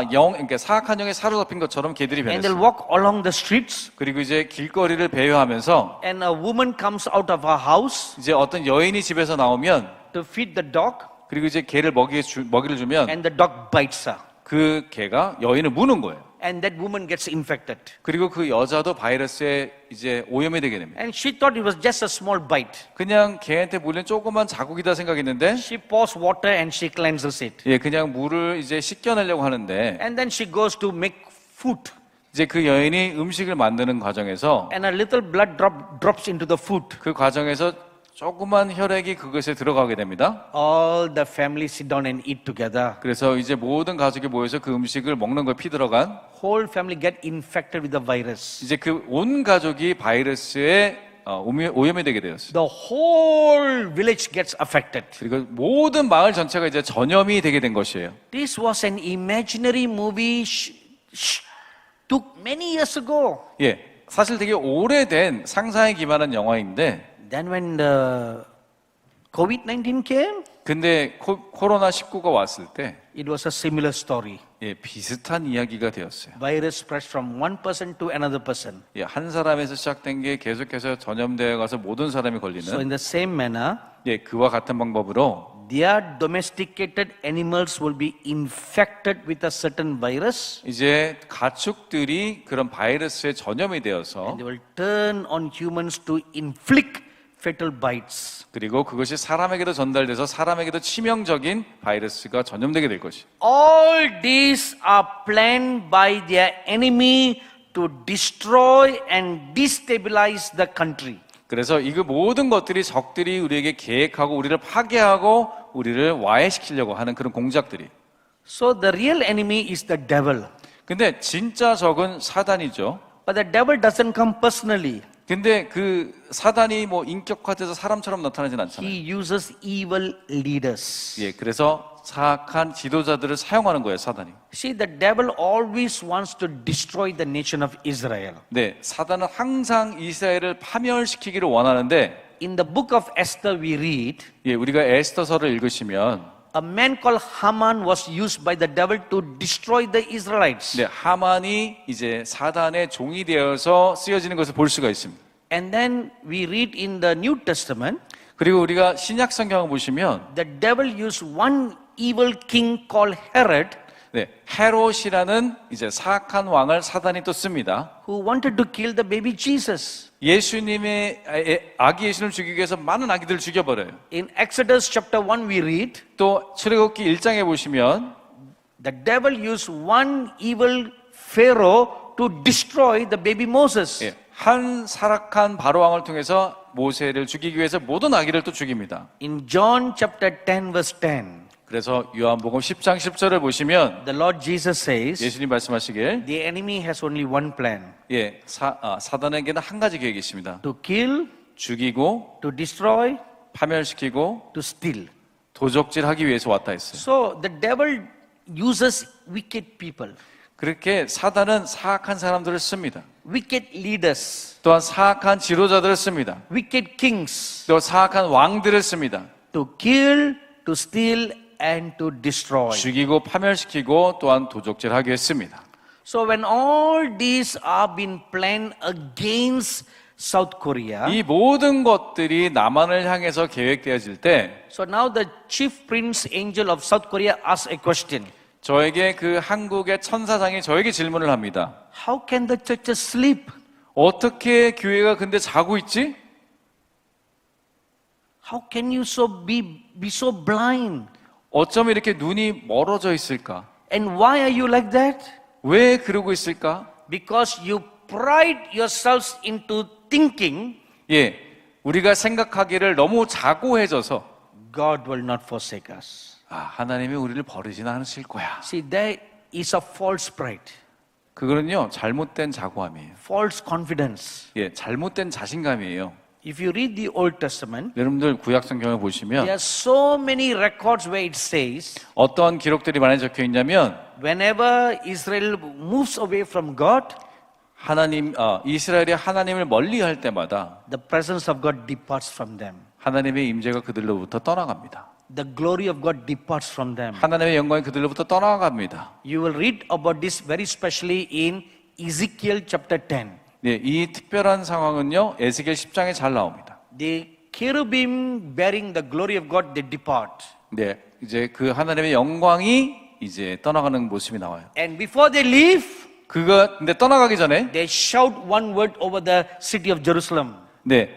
그러니까 사악한 영에 사로잡힌 것처럼 개들이 And they'll 변했어요. walk along the streets. 그리고 이제 길거리를 배회하면서 And a woman comes out of her house 이제 어떤 여인이 집에서 나오면, to feed the dog. 그리고 이제 개를 먹이를 주면 And the dog bites her. 그 개가 여인을 무는 거예요. And that woman gets infected. 그리고 그 여자도 바이러스에 이제 오염이 되게 됩니다. And she thought it was just a small bite. 그냥 개한테 물린 조그만 자국이다 생각했는데, She pours water and she cleanses it. 예, 그냥 물을 이제 씻겨내려고 하는데, And then she goes to make food. 이제 그 여인이 음식을 만드는 과정에서 And a little blood drops into the food. 그 과정에서 조그만 혈액이 그것에 들어가게 됩니다. All the family sit down and eat together. 그래서 이제 모든 가족이 모여서 그 음식을 먹는 거에 피 들어간, Whole family get infected with the virus. 이제 그 온 가족이 바이러스에 오염이 되게 되었어요. The whole village gets affected. 그리고 모든 마을 전체가 이제 전염이 되게 된 것이에요. This was an imaginary movie took many years ago. 예, 사실 되게 오래된 상상에 기반한 영화인데, Then when the COVID-19 came, 근데 코로나 19가 왔을 때, it was a similar story. 예, 비슷한 이야기가 되었어요. Virus spreads from one person to another person. 예, 한 사람에서 시작된 게 계속해서 전염되어 가서 모든 사람이 So 걸리는, in the same manner, 예, 그와 같은 방법으로 their domesticated animals will be infected with a certain virus. 이제 가축들이 그런 바이러스에 전염이 되어서, And they will turn on humans to inflict fatal bites. 그리고 그것이 사람에게도 전달돼서 사람에게도 치명적인 바이러스가 전염되게 될 것이. All these are planned by their enemy to destroy and destabilize the country. 그래서 이 모든 것들이 적들이 우리에게 계획하고 우리를 파괴하고 우리를 와해시키려고 하는 그런 공작들이. So the real enemy is the devil. 근데 진짜 적은 사단이죠. But the devil doesn't come personally. 근데 그 사단이 뭐 인격화돼서 사람처럼 나타나진 않잖아요. He uses evil leaders. 예, 그래서 사악한 지도자들을 사용하는 거예요, 사단이. See, the devil always wants to destroy the nation of Israel. 네, 사단은 항상 이스라엘을 파멸시키기를 원하는데, In the book of Esther we read, 예, 우리가 에스더서를 읽으시면 a man called Haman was used by the devil to destroy the Israelites. 네, 하만이 이제 사단의 종이 되어서 쓰여지는 것을 볼 수가 있습니다. And then we read in the New Testament, 그리고 우리가 신약 성경을 보시면, the devil used one evil king called Herod, 네, 헤롯이라는 이제 사악한 왕을 사단이 또 씁니다. who wanted to kill the baby Jesus. 예수님의 아기 예수님을 죽이기 위해서 많은 아기들을 죽여버려요. In Exodus chapter 1 we read, 또 출애굽기 1장에 보시면 the devil used one evil Pharaoh to destroy the baby Moses. 예, 한 사악한 바로 왕을 통해서 모세를 죽이기 위해서 모든 아기를 또 죽입니다. In John chapter 10 verse 10, 그래서 요한복음 10장 10절을 보시면 the Lord Jesus says, 예수님 말씀하시길, the enemy has only one plan, 예, 사단에게는 한 가지 계획이 있습니다. to kill, 죽이고 to destroy, 파멸시키고 to steal. 도적질하기 위해서 왔다 했어요. So the devil uses wicked people, 그렇게 사단은 사악한 사람들을 씁니다. wicked leaders, 또한 사악한 지도자들을 씁니다. wicked kings, 또 사악한 왕들을 씁니다. to kill, to steal, and to destroy. 죽이고 파멸시키고 또한 도적질하게 했습니다. So when all these are being planned against South Korea, 이 모든 것들이 남한을 향해서 계획되어질 때, so now the chief prince angel of South Korea asks a question. 저에게 그 한국의 천사장이 저에게 질문을 합니다. How can the churches sleep? 어떻게 교회가 근데 자고 있지? How can you be so blind? 어쩜 이렇게 눈이 멀어져 있을까? And why are you like that? 왜 그러고 있을까? Because you pride yourselves into thinking 예, 우리가 생각하기를 너무 자고해져서 God will not forsake us. 하나님이 우리를 버리지는 않으실 거야. See, there is a false pride, 그거는요, 잘못된 자고함이에요. false confidence. 예, 잘못된 자신감이에요. If you read the Old Testament, 여러분들 구약 성경을 보시면 there are so many records where it says, 어떤 기록들이 많이 적혀 있냐면 whenever Israel moves away from God, 이스라엘이 하나님을 멀리할 때마다 the presence of God departs from them. 하나님의 임재가 그들로부터 떠나갑니다. The glory of God departs from them. 하나님의 영광이 그들로부터 떠나갑니다. You will read about this very specially in Ezekiel chapter 10. 네, 이 특별한 상황은요, 에스겔 10장에 잘 나옵니다. The cherubim bearing the glory of God, they depart. 네, 이제 그 하나님의 영광이 이제 떠나가는 모습이 나와요. And before they leave, 근데 떠나가기 전에 they shout one word over the city of Jerusalem. 네,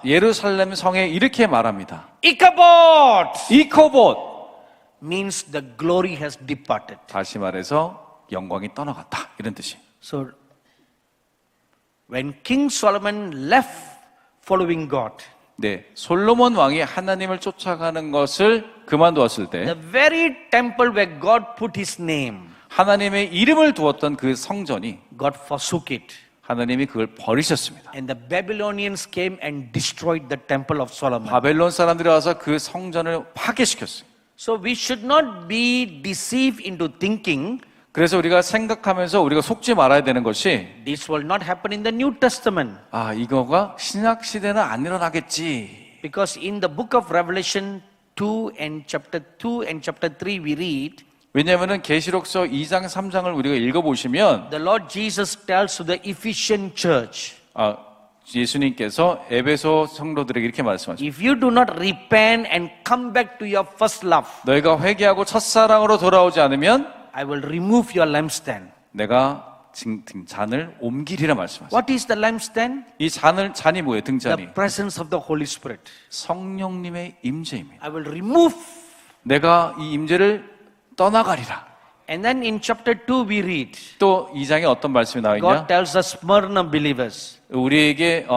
예루살렘 성에 이렇게 말합니다. Ichabod! 이코봇! Means the glory has departed. 다시 말해서 영광이 떠나갔다. 이런 뜻이. So, when King Solomon left following God, 네, 솔로몬 왕이 하나님을 쫓아가는 것을 그만두었을 때 the very temple where God put his name, 하나님의 이름을 두었던 그 성전이 God forsook it. 하나님이 그걸 버리셨습니다. And the Babylonians came and destroyed the temple of Solomon. 바벨론 사람들이 와서 그 성전을 파괴시켰어요. So we should not be deceived into thinking 그래서 우리가 생각하면서 우리가 속지 말아야 되는 것이 this will not happen in the New Testament. 이거가 신약 시대는 안 일어나겠지. Because in the book of Revelation 2 and chapter 3 we read, 왜냐하면은 계시록서 2장 3장을 우리가 읽어보시면 the Lord Jesus tells to the Ephesian church, 예수님께서 에베소 성도들에게 이렇게 말씀하십니다. if you do not repent and come back to your first love, 너희가 회개하고 첫사랑으로 돌아오지 않으면 I will remove your lampstand. 내가 잔을 옮기리라 말씀하십니다. What is the lampstand? 이 잔이 뭐예요? The 등잔이. presence of the Holy Spirit. 성령님의 임재입니다. I will remove. 내가 이 임재를 떠나가리라. And then in chapter 2 we read, 또 2장에 어떤 말씀이 나와 God 있냐? tells the Smyrna believers, 우리에게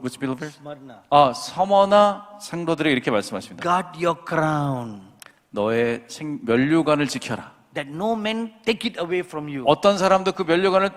which believers? Smyrna, 서머나 성도들에게 이렇게 말씀하십니다. guard your crown, 너의 면류관을 지켜라. that no man take it away from you. 어떤 사람도 그 면류관을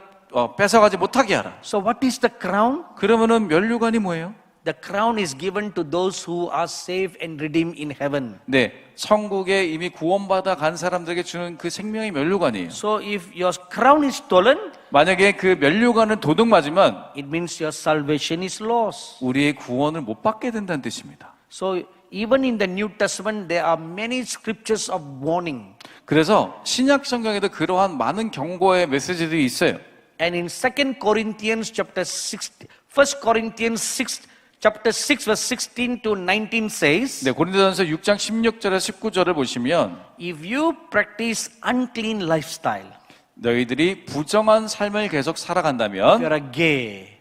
뺏어가지 못하게 하라. So what is the crown? 그러면은 면류관이 뭐예요? The crown is given to those who are saved and redeemed in heaven. 네, 천국에 이미 구원받아 간 사람들에게 주는 그 생명의 면류관이에요. So if your crown is stolen, 만약에 그 면류관은 도둑맞으면 it means your salvation is lost. 우리의 구원을 못 받게 된다는 뜻입니다. So even in the New Testament, there are many scriptures of warning. 그래서 신약 성경에도 그러한 많은 경고의 메시지들이 있어요. And in 2 Corinthians chapter 6, 1 Corinthians 6, chapter 6 verse 16 to 19 says, 네, 고린도전서 6장 16절에서 19절을 보시면 if you practice unclean lifestyle, 너희들이 부정한 삶을 계속 if 살아간다면 you're a gay,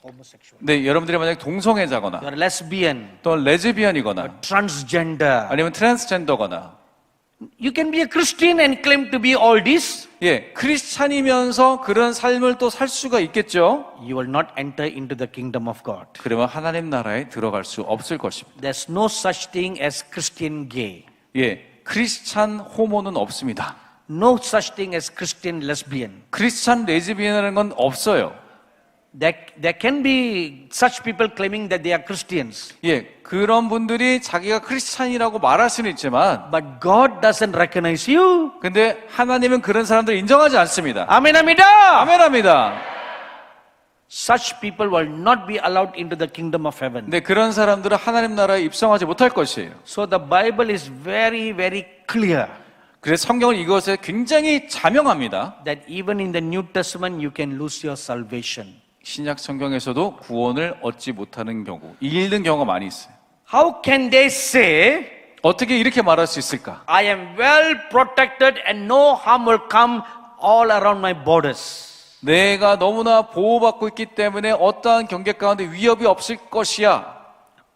homosexual, 네, 여러분들이 만약 동성애자거나 you're a lesbian, 또 레즈비언이거나 transgender, 아니면 트랜스젠더거나 you can be a Christian and claim to be all this. 예, 크리스찬이면서 그런 삶을 또 살 수가 있겠죠. You will not enter into the kingdom of God. 그러면 하나님 나라에 들어갈 수 없을 것입니다. There's no such thing as Christian gay. 예, 크리스찬 호모는 없습니다. No such thing as Christian lesbian. 크리스찬 레즈비언이라는 건 없어요. There can be such people claiming that they are Christians. 예, 그런 분들이 자기가 크리스찬이라고 말할 수는 있지만 But God doesn't recognize you. 근데 하나님은 그런 사람들을 인정하지 않습니다. Amen, amida. 아멘합니다. Such people will not be allowed into the kingdom of heaven. 근데 그런 사람들은 하나님 나라에 입성하지 못할 것이에요. So the Bible is very, very clear 그래서 성경은 이것에 굉장히 자명합니다. that even in the New Testament you can lose your salvation. 신약 성경에서도 구원을 얻지 못하는 경우, 잃는 경우가 많이 있어요. How can they say, 어떻게 이렇게 말할 수 있을까? I am well protected and no harm will come all around my borders? 내가 너무나 보호받고 있기 때문에 어떠한 경계 가운데 위협이 없을 것이야.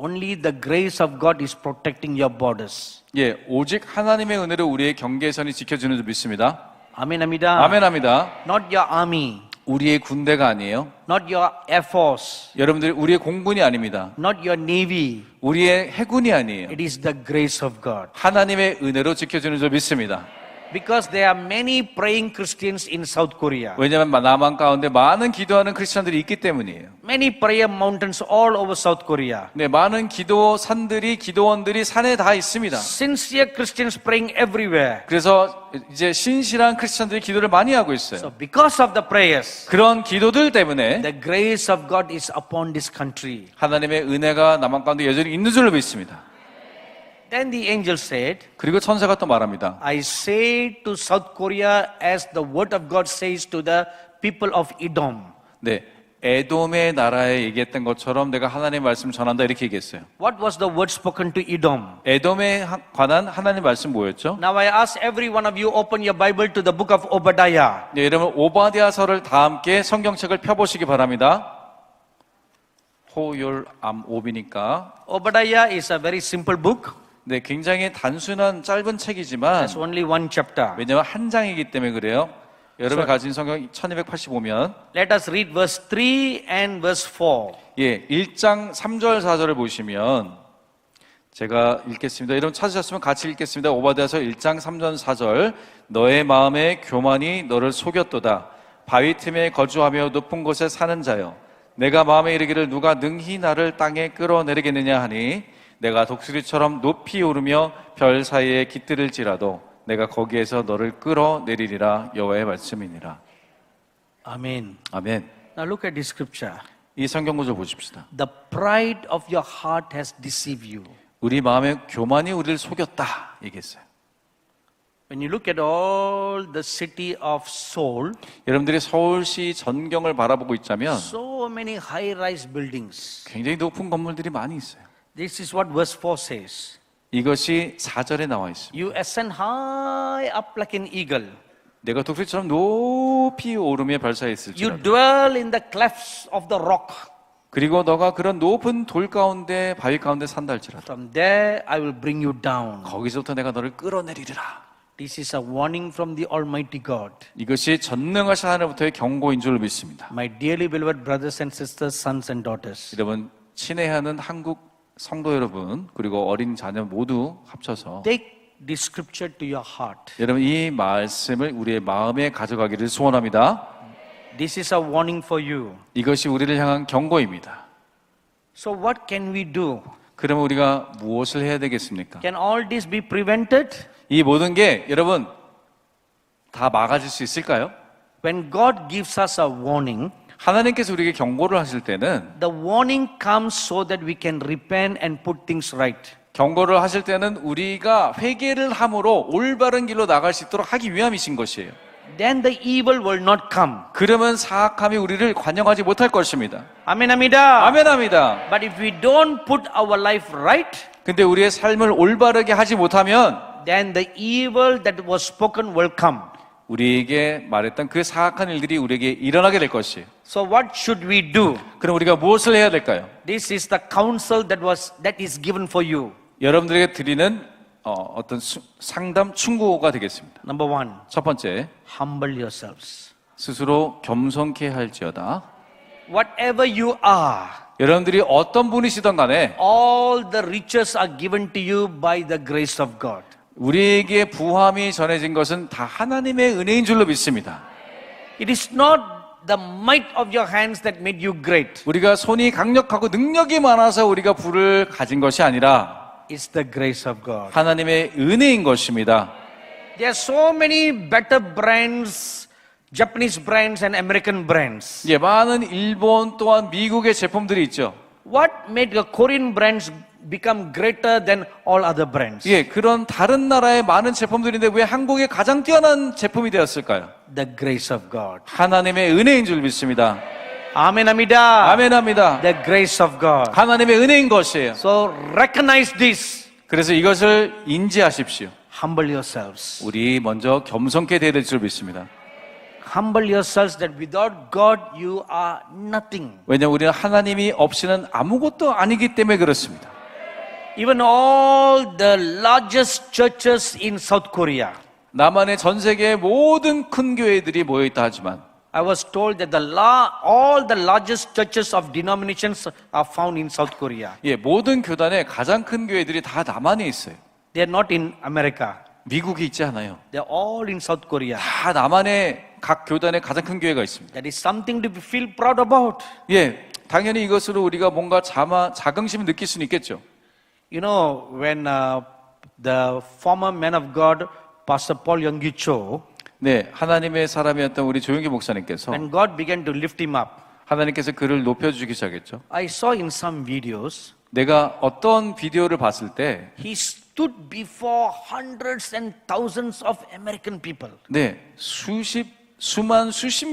Only the grace of God is protecting your borders. 예, 오직 하나님의 은혜로 우리의 경계선이 지켜주는 줄 믿습니다. Amen, Amida. 아멘합니다. Not your army, 우리의 군대가 아니에요. not your air force, 여러분들 우리의 공군이 아닙니다. not your navy. 우리의 해군이 아니에요. It is the grace of God. 하나님의 은혜로 지켜주는 줄 믿습니다. Because there are many praying Christians in South Korea. 왜냐하면 남한 가운데 많은 기도하는 크리스천들이 있기 때문이에요. Many prayer mountains all over South Korea. 네, 많은 기도원들이 산에 다 있습니다. Sincere Christians praying everywhere. 그래서 이제 신실한 크리스천들이 기도를 많이 하고 있어요. So because of the prayers, 그런 기도들 때문에 the grace of God is upon this country. 하나님의 은혜가 남한 가운데 여전히 있는 줄로 믿습니다. Then the angel said, 그리고 천사가 또 말합니다. I say to South Korea as the word of God says to the people of Edom. 네, 에돔의 나라에 얘기했던 것처럼 내가 하나님의 말씀을 전한다 이렇게 얘기했어요. What was the word spoken to Edom? 에돔에 관한 하나님의 말씀 뭐였죠? Now I ask every one of you open your Bible to the book of Obadiah. 네, 여러분 오바댜서를 다 함께 성경책을 펴보시기 바랍니다. 호율암오비니까. Obadiah is a very simple book. 네, 굉장히 단순한 짧은 책이지만 There's only one chapter. 왜냐하면 한 장이기 때문에 그래요. 여러분 가진 성경 1285면 Let us read verse 3 and verse 4. 예, 1장 3절 4절을 보시면 제가 읽겠습니다. 여러분 찾으셨으면 같이 읽겠습니다. 오바댜서 1장 3절 4절. 너의 마음의 교만이 너를 속였도다. 바위 틈에 거주하며 높은 곳에 사는 자여. 내가 마음에 이르기를 누가 능히 나를 땅에 끌어내리겠느냐 하니 내가 독수리처럼 높이 오르며 별 사이에 깃들을지라도 내가 거기에서 너를 끌어내리리라 여호와의 말씀이니라. Amen. 아멘. Now look at this scripture. 이 성경 구절 보십시다. The pride of your heart has deceived you. 우리 마음의 교만이 우리를 속였다 얘기했어요. When you look at all the city of Seoul, 여러분들이 서울시 전경을 바라보고 있자면 so many high-rise buildings. 굉장히 높은 건물들이 많이 있어요. This is what verse 4 says. 이것이 4절에 나와 있습니다. You ascend high up like an eagle. 내가 독수리처럼 높이 오르며 별 사이에 You 있을지라도 dwell in the clefts of the rock. 그리고 너가 그런 높은 돌 가운데 바위 가운데 산다 할지라도 From there I will bring you down. 거기서부터 내가 너를 끌어내리리라. This is a warning from the Almighty God. 이것이 전능하신 하나님부터의 경고인 줄 믿습니다. My dearly beloved brothers and sisters, sons and daughters. 여러분 친애하는 한국 성도 여러분 그리고 어린 자녀 모두 합쳐서 Take this scripture to your heart. 여러분 이 말씀을 우리의 마음에 가져가기를 소원합니다. This is a warning for you. 이것이 우리를 향한 경고입니다. So what can we do? 그러면 우리가 무엇을 해야 되겠습니까? Can all this be prevented? 이 모든 게 여러분 다 막아질 수 있을까요? When God gives us a warning, 하나님께서 우리에게 경고를 하실 때는 the warning comes so that we can repent and put things right. 경고를 하실 때는 우리가 회개를 함으로 올바른 길로 나갈 수 있도록 하기 위함이신 것이에요. Then the evil will not come. 그러면 사악함이 우리를 관영하지 못할 것입니다. Amen, Amida. 아멘합니다. But if we don't put our life right, 근데 우리의 삶을 올바르게 하지 못하면 then the evil that was spoken will come. 우리에게 말했던 그 사악한 일들이 우리에게 일어나게 될 것이에요. So what should we do? 그럼 우리가 무엇을 해야 될까요? This is the counsel that is given for you. 여러분들에게 드리는 어떤 상담 충고가 되겠습니다. Number one, 첫 번째, humble yourselves. 스스로 겸손케 할지어다. Whatever you are, 여러분들이 어떤 분이시든 간에 all the riches are given to you by the grace of God. 우리에게 부함이 전해진 것은 다 하나님의 은혜인 줄로 믿습니다. It is not the might of your hands that made you great. 우리가 손이 강력하고 능력이 많아서 우리가 부를 가진 것이 아니라 It's the grace of God. 하나님의 은혜인 것입니다. There are so many better brands, Japanese brands and American brands. 예, 많은 일본 또한 미국의 제품들이 있죠. What made the Korean brands become greater than all other brands? 예, 그런 다른 나라의 많은 제품들인데 왜 한국의 가장 뛰어난 제품이 되었을까요? The grace of God. 하나님의 은혜인 줄 믿습니다. Amen, Amida. 아멘합니다. The grace of God. 하나님의 은혜인 것이에요. So recognize this. 그래서 이것을 인지하십시오. Humble yourselves. 우리 먼저 겸손케 되어야 될 줄 믿습니다. Humble yourselves that without God you are nothing. 왜냐하면 우리는 하나님이 없이는 아무것도 아니기 때문에 그렇습니다. Even all the largest churches in South Korea. 남한의 전 세계의 모든 큰 교회들이 모여 있다 하지만 I was told that all the largest churches of denominations are found in South Korea. 예, 모든 교단의 가장 큰 교회들이 다 남한에 있어요. They are not in America. 미국에 있지 않아요. They are all in South Korea. 다 남한의 각 교단에 가장 큰 교회가 있습니다. That is something to feel proud about. 예, 당연히 이것으로 우리가 뭔가 자긍심을 느낄 수는 있겠죠. You know, when the former man of God, Pastor Paul Yonggi Cho, 네, 하나님의 사람이었던 우리 조용기 목사님께서 when God began to lift him up, 하나님께서 그를 높여주기 시작했죠. I saw in some videos, 내가 어떤 비디오를 봤을 때 he stood before hundreds and thousands of American people. 네, 수십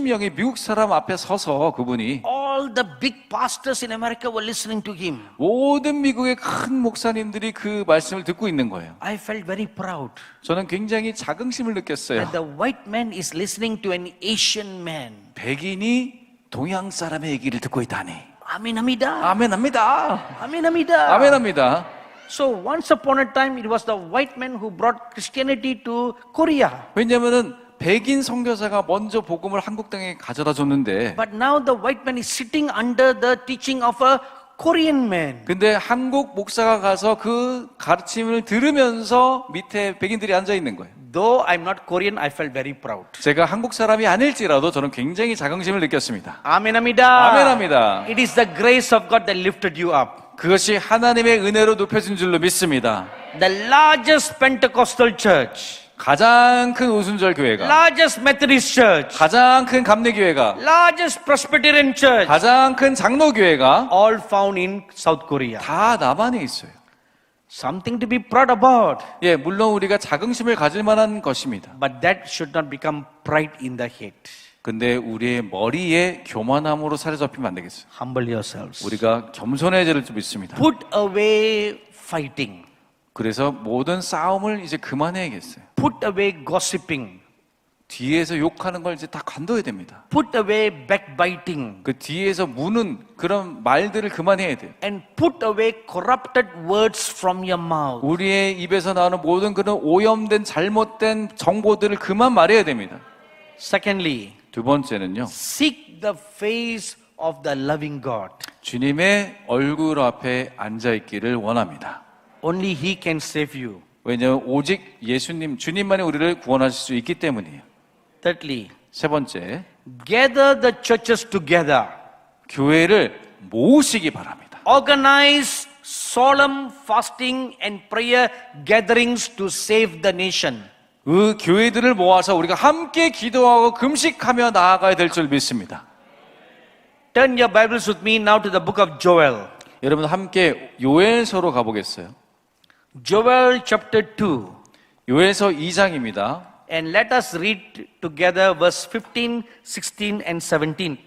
명의 미국 사람 앞에 서서 그분이 All the big pastors in America were listening to him. 모든 미국의 큰 목사님들이 그 말씀을 듣고 있는 거예요. I felt very proud 저는 굉장히 자긍심을 느꼈어요. that the white man is listening to an Asian man. 백인이 동양 사람의 얘기를 듣고 있다니. 아멘합니다. 아멘합니다. 아멘합니다. 아멘합니다. So once upon a time, it was the white man who brought Christianity to Korea. 왜냐면은 백인 선교사가 먼저 복음을 한국 땅에 가져다 줬는데 But now the white man is sitting under the teaching of a Korean man. 근데 한국 목사가 가서 그 가르침을 들으면서 밑에 백인들이 앉아 있는 거예요. Though I'm not Korean, I felt very proud. 제가 한국 사람이 아닐지라도 저는 굉장히 자긍심을 느꼈습니다. 아멘합니다. 아멘합니다. It is the grace of God that lifted you up. 그것이 하나님의 은혜로 높여진 줄로 믿습니다. The largest Pentecostal church, 가장 큰 오순절 교회가, largest Methodist church, 가장 큰 감리교회가, largest Presbyterian church, 가장 큰 장로교회가 all found in South Korea. 다 남한에 있어요. Something to be proud about. 예, 물론 우리가 자긍심을 가질 만한 것입니다. But that should not become pride in the head. 근데 우리의 머리에 교만함으로 사로잡히면 안 되겠어요. Humble yourselves. 우리가 겸손해질 줄 믿습니다. Put away fighting. 그래서 모든 싸움을 이제 그만해야겠어요. Put away gossiping. 뒤에서 욕하는 걸 이제 다 관둬야 됩니다. Put away backbiting. 그 뒤에서 무는 그런 말들을 그만해야 돼요. And put away corrupted words from your mouth. 우리의 입에서 나오는 모든 그런 오염된 잘못된 정보들을 그만 말해야 됩니다. Secondly, 두 번째는요. seek the face of the loving God. 주님의 얼굴 앞에 앉아 있기를 원합니다. Only He can save you. 왜냐하면 오직 예수님, 주님만이 우리를 구원하실 수 있기 때문이에요. Thirdly, 세 번째, gather the churches together. 교회를 모으시기 바랍니다. Organize solemn fasting and prayer gatherings to save the nation. 그 교회들을 모아서 우리가 함께 기도하고 금식하며 나아가야 될 줄 믿습니다. Turn your Bibles with me now to the book of Joel. 여러분 함께 요엘서로 가보겠어요. Joel chapter 2. 요엘서 2장입니다. And let us read together verse 15, 16 and 17.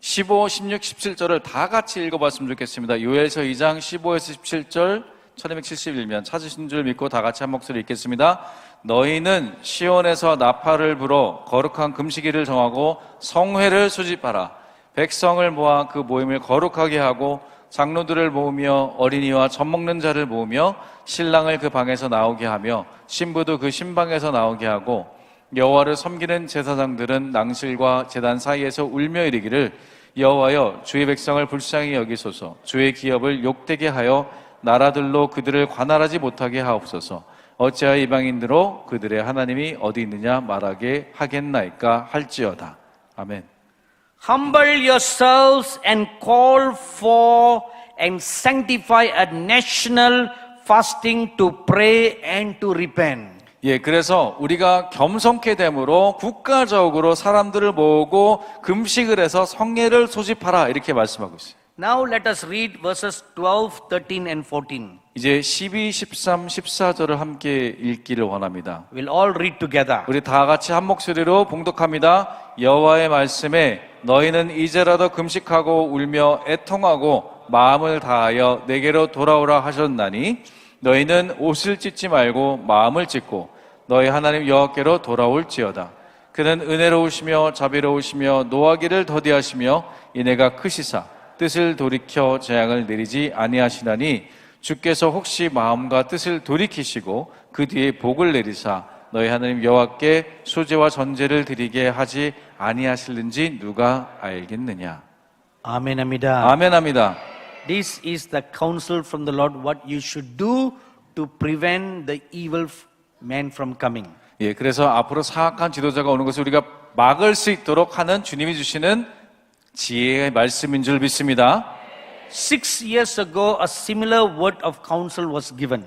15, 16, 17절을 다 같이 읽어봤으면 좋겠습니다. 요엘서 2장 15에서 17절 1271면 찾으신 줄 믿고 다 같이 한 목소리 읽겠습니다. 너희는 시온에서 나팔을 불어 거룩한 금식일을 정하고 성회를 소집하라. 백성을 모아 그 모임을 거룩하게 하고 장로들을 모으며 어린이와 젖 먹는 자를 모으며 신랑을 그 방에서 나오게 하며 신부도 그 신방에서 나오게 하고 여호와를 섬기는 제사장들은 낭실과 제단 사이에서 울며 이르기를 여호와여 주의 백성을 불쌍히 여기소서 주의 기업을 욕되게 하여 나라들로 그들을 관할하지 못하게 하옵소서 어찌하여 이방인들로 그들의 하나님이 어디 있느냐 말하게 하겠나이까 할지어다. 아멘. Humble yourselves and call for and sanctify a national fasting to pray and to repent. 예, 그래서 우리가 겸손케 됨으로 국가적으로 사람들을 모으고 금식을 해서 성례를 소집하라 이렇게 말씀하고 있어요. Now let us read verses 12, 13 and 14. 이제 12, 13, 14절을 함께 읽기를 원합니다. We'll all read together. 우리 다 같이 한 목소리로 봉독합니다. 여호와의 말씀에 너희는 이제라도 금식하고 울며 애통하고 마음을 다하여 내게로 돌아오라 하셨나니 너희는 옷을 찢지 말고 마음을 찢고 너희 하나님 여호와께로 돌아올지어다. 그는 은혜로우시며 자비로우시며 노하기를 더디하시며 이내가 크시사 뜻을 돌이켜 재앙을 내리지 아니하시나니 주께서 혹시 마음과 뜻을 돌이키시고 그 뒤에 복을 내리사 너희 하나님 여호와께 소제와 전제를 드리게 하지 아니하실는지 누가 알겠느냐. Amen, Amida. 아멘합니다. This is the counsel from the Lord what you should do to prevent the evil man from coming. 예, 그래서 앞으로 사악한 지도자가 오는 것을 우리가 막을 수 있도록 하는 주님이 주시는 지혜의 말씀인 줄 믿습니다. 6 years ago, a similar word of counsel was given.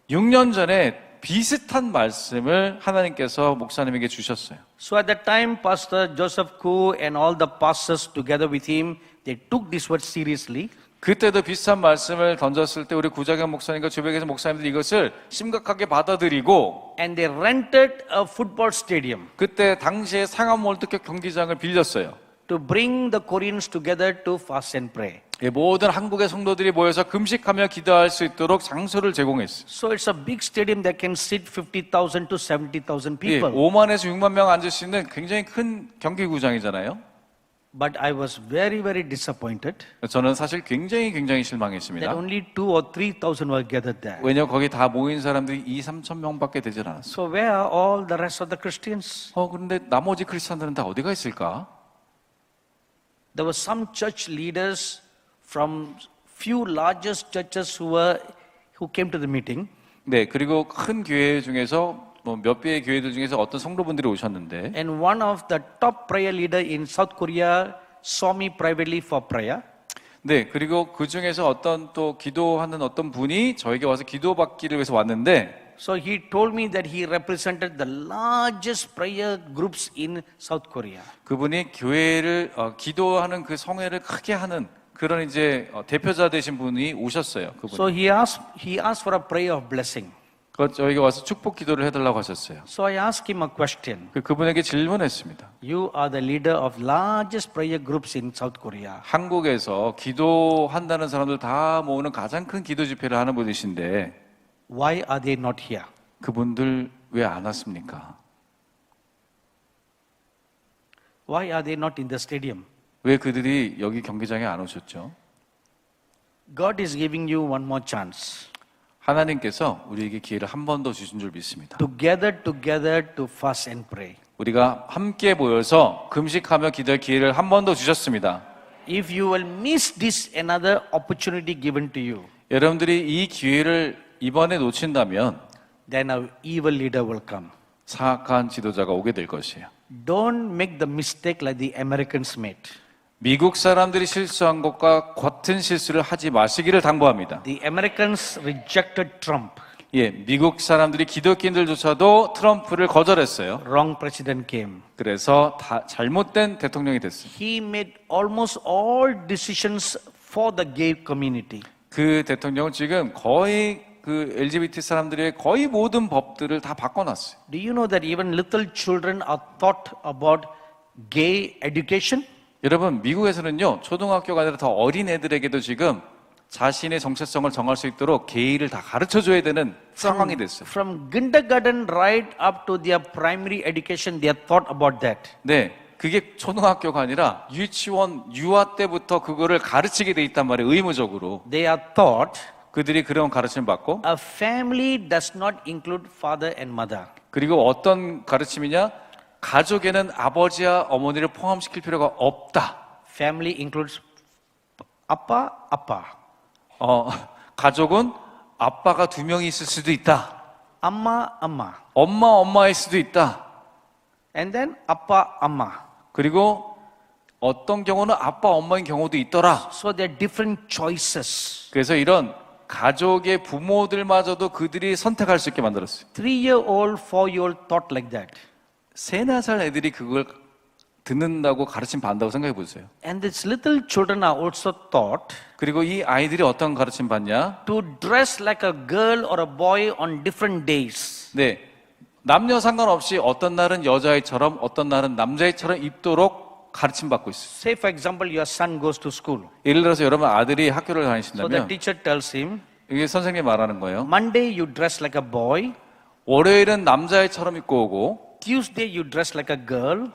6년 전에 비슷한 말씀을 하나님께서 목사님에게 주셨어요. So at that time, Pastor Joseph Koo and all the pastors together with him, they took this word seriously. 그때도 비슷한 말씀을 던졌을 때 우리 구자경 목사님과 주변에서 목사님들이 이것을 심각하게 받아들이고 And they rented a football stadium 그때 당시에 상암 월드컵 경기장을 빌렸어요. to bring the Koreans together to fast and pray. 예, 모든 한국의 성도들이 모여서 금식하며 기도할 수 있도록 장소를 제공했어요. So it's a big stadium that can seat 50,000 to 70,000 예, people. 5만에서 6만 명 앉을 수 있는 굉장히 큰 경기구장이잖아요. But I was very, very disappointed 저는 사실 굉장히 that 실망했습니다. only 2,000 or 3,000 were gathered there. 왜냐면 거기 다 모인 사람들이 2-3천 명밖에 되질 않았어요. So where are all the rest of the Christians? 그런데 나머지 크리스찬들은 다 어디가 있을까? There were some church leaders from few largest churches who came to the meeting. 네, 그리고 큰 교회 중에서 몇 개의 교회들 중에서 어떤 성도분들이 오셨는데 And one of the top prayer leader in South Korea saw me privately for prayer. 네, 그리고 그 중에서 어떤 또 기도하는 어떤 분이 저에게 와서 기도받기를 위해서 왔는데 So he told me that he represented the largest prayer groups in South Korea. 그분이 교회를 기도하는 그 성회를 크게 하는 그런 이제 대표자 되신 분이 오셨어요. 그분이. So he asked for a prayer of blessing. 저에게 와서 축복 기도를 해달라고 하셨어요. So I asked him a question. 그분에게 질문했습니다. You are the leader of largest prayer groups in South Korea. 한국에서 기도한다는 사람들 다 모으는 가장 큰 기도 집회를 하는 분이신데 Why are they not here? 그분들 왜 안 왔습니까? Why are they not in the stadium? 왜 그들이 여기 경기장에 안 오셨죠? God is giving you one more chance 하나님께서 우리에게 기회를 한 번 더 주신 줄 믿습니다. to gather together to fast and pray. 우리가 함께 모여서 금식하며 기도할 기회를 한 번 더 주셨습니다. If you will miss this another opportunity given to you, 여러분들이 이 기회를 이번에 놓친다면 then a evil leader will come. 사악한 지도자가 오게 될 것이에요. Don't make the mistake like the Americans made. 미국 사람들이 실수한 것과 같은 실수를 하지 마시기를 당부합니다. The Americans rejected Trump. 예, 미국 사람들이 기독교인들조차도 트럼프를 거절했어요. Wrong president came. 그래서 다 잘못된 대통령이 됐어요. He made almost all decisions for the gay community. 그 대통령은 지금 거의 그 LGBT 사람들의 거의 모든 법들을 다 바꿔놨어요. Do you know that even little children are taught about gay education? 여러분, 미국에서는요, 초등학교가 아니라 더 어린 애들에게도 지금 자신의 정체성을 정할 수 있도록 게이를 다 가르쳐 줘야 되는 상황이 됐어요. From kindergarten right up to their primary education, they are taught about that. 네, 그게 초등학교가 아니라 유치원, 유아 때부터 그거를 가르치게 돼 있단 말이에요, 의무적으로. They are taught 그들이 그런 가르침을 받고, a family does not include father and mother. 그리고 어떤 가르침이냐? 가족에는 아버지와 어머니를 포함시킬 필요가 없다. Family includes appa, appa, 가족은 아빠가 2명이 있을 수도 있다. amma, amma, 엄마일 수도 있다. and then appa, amma. 그리고 어떤 경우는 아빠, 엄마인 경우도 있더라. So there are different choices. 그래서 이런 가족의 부모들마저도 그들이 선택할 수 있게 만들었어요. 3-year-old, 4-year-old thought like that. 3-4살 애들이 그걸 듣는다고 가르침 받는다고 생각해 보세요. And these little children are also taught 그리고 이 아이들이 어떤 가르침 받냐? to dress like a girl or a boy on different days. 네, 남녀 상관없이 어떤 날은 여자아이처럼 어떤 날은 남자아이처럼 입도록 가르침 받고 있어요. Say for example your son goes to school. 예를 들어서 여러분 아들이 학교를 So the 다니신다면 teacher tells him, 이게 선생님이 말하는 거예요. Monday you dress like a boy, 월요일은 남자아이처럼 입고 오고 Tuesday you dress like a girl,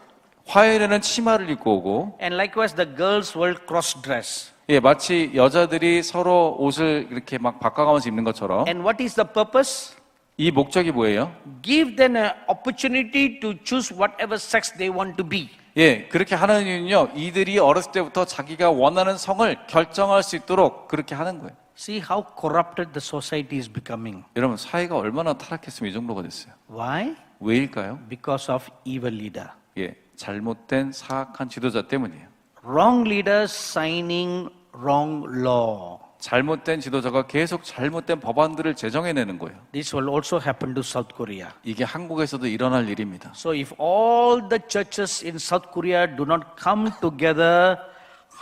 화요일에는 치마를 입고 오고, and likewise the girls will cross dress. 예, 마치 여자들이 서로 옷을 이렇게 막 바꿔가면서 입는 것처럼. And what is the purpose? 이 목적이 뭐예요? Give them an opportunity to choose whatever sex they want to be. 예, 그렇게 하는 이유는요, 이들이 어렸을 때부터 자기가 원하는 성을 결정할 수 있도록 그렇게 하는 거예요. See how corrupted the society is becoming. 여러분, 사회가 얼마나 타락했으면 이 정도가 됐어요. Why? 왜일까요? Because of evil leader. 예, 잘못된 사악한 지도자 때문이에요. Wrong leaders signing wrong law. 잘못된 지도자가 계속 잘못된 법안들을 제정해내는 거예요. This will also happen to South Korea. 이게 한국에서도 일어날 일입니다. So if all the churches in South Korea do not come together,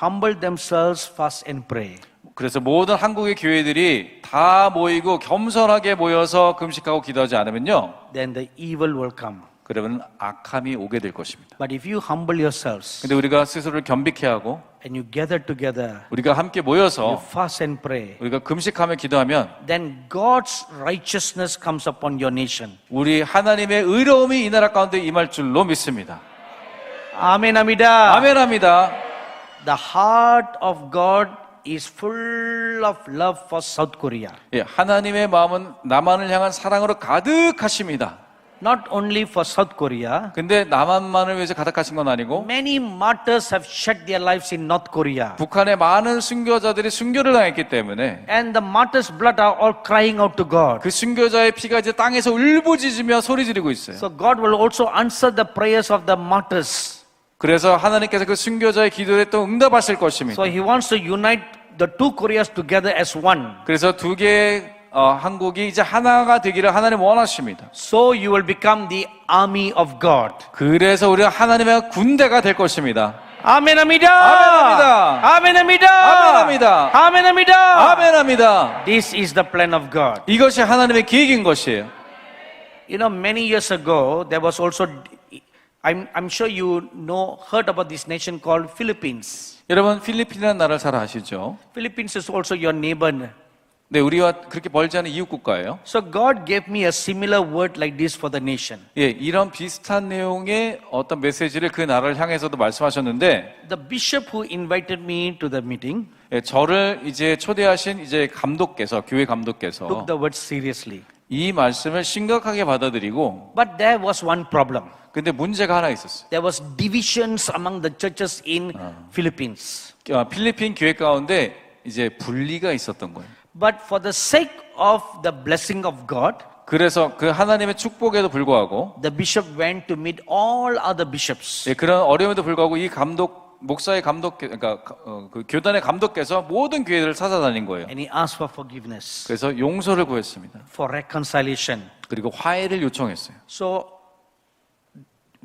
humble themselves, fast and pray, 그래서 모든 한국의 교회들이 다 모이고 겸손하게 모여서 금식하고 기도하지 않으면요, then the evil will come. 그러면 악함이 오게 될 것입니다. But if you humble yourselves 근데 우리가 스스로를 겸비케 하고 and you gather together, 우리가 함께 you 모여서 fast and pray, 우리가 금식하며 기도하면 then God's righteousness comes upon your nation. 우리 하나님의 의로움이 이 나라 가운데 임할 줄로 믿습니다. Amen, Amida. 아멘합니다. The heart of God is full of love for South Korea. 예, 하나님의 마음은 남한을 향한 사랑으로 가득하십니다. Not only for South Korea, 근데 남한만을 위해서 가득하신 건 아니고 many martyrs have shed their lives in North Korea. 북한의 많은 순교자들이 순교를 당했기 때문에 And the martyrs' blood are all crying out to God. 그 순교자의 피가 이제 땅에서 울부짖으며 소리 지르고 있어요. So God will also answer the prayers of the martyrs. 그래서 하나님께서 그 순교자의 기도에 또 응답하실 것입니다. So He wants to unite the two Koreas together as one. 그래서 두 개의 한국이 이제 하나가 되기를 하나님 원하십니다. So you will become the army of God. 그래서 우리가 하나님의 군대가 될 것입니다. 아멘 합니다. 아멘합니다. 아멘 합니다. 아멘합니다. 아멘 합니다. 아멘합니다. This is the plan of God. 이것이 하나님의 계획인 것이에요. You know, many years ago, there was also, I'm sure you heard about this nation called Philippines. 여러분 필리핀이라는 나라를 잘 아시죠? Philippines is also your neighbor. 네, 우리와 그렇게 멀지 않은 이웃 국가예요. So God gave me a similar word like this for the nation. 예, 이런 비슷한 내용의 어떤 메시지를 그 나라를 향해서도 말씀하셨는데, The bishop who invited me to the meeting 예, 저를 이제 초대하신 이제 감독께서, 교회 took 감독께서 the word seriously. 이 말씀을 심각하게 받아들이고, But there was one problem. 근데 문제가 하나 있었어요. There was divisions among the churches in Philippines. 필리핀 교회 가운데 이제 분리가 있었던 거예요. But for the sake of the blessing of God, 그래서 그 하나님의 축복에도 불구하고, the bishop went to meet all other bishops. 예, 그런 어려움에도 불구하고 이 목사의 그러니까 그 교단의 감독께서 모든 교회들을 찾아다닌 거예요. And he asked for forgiveness, 그래서 용서를 구했습니다. for reconciliation. 그리고 화해를 요청했어요. So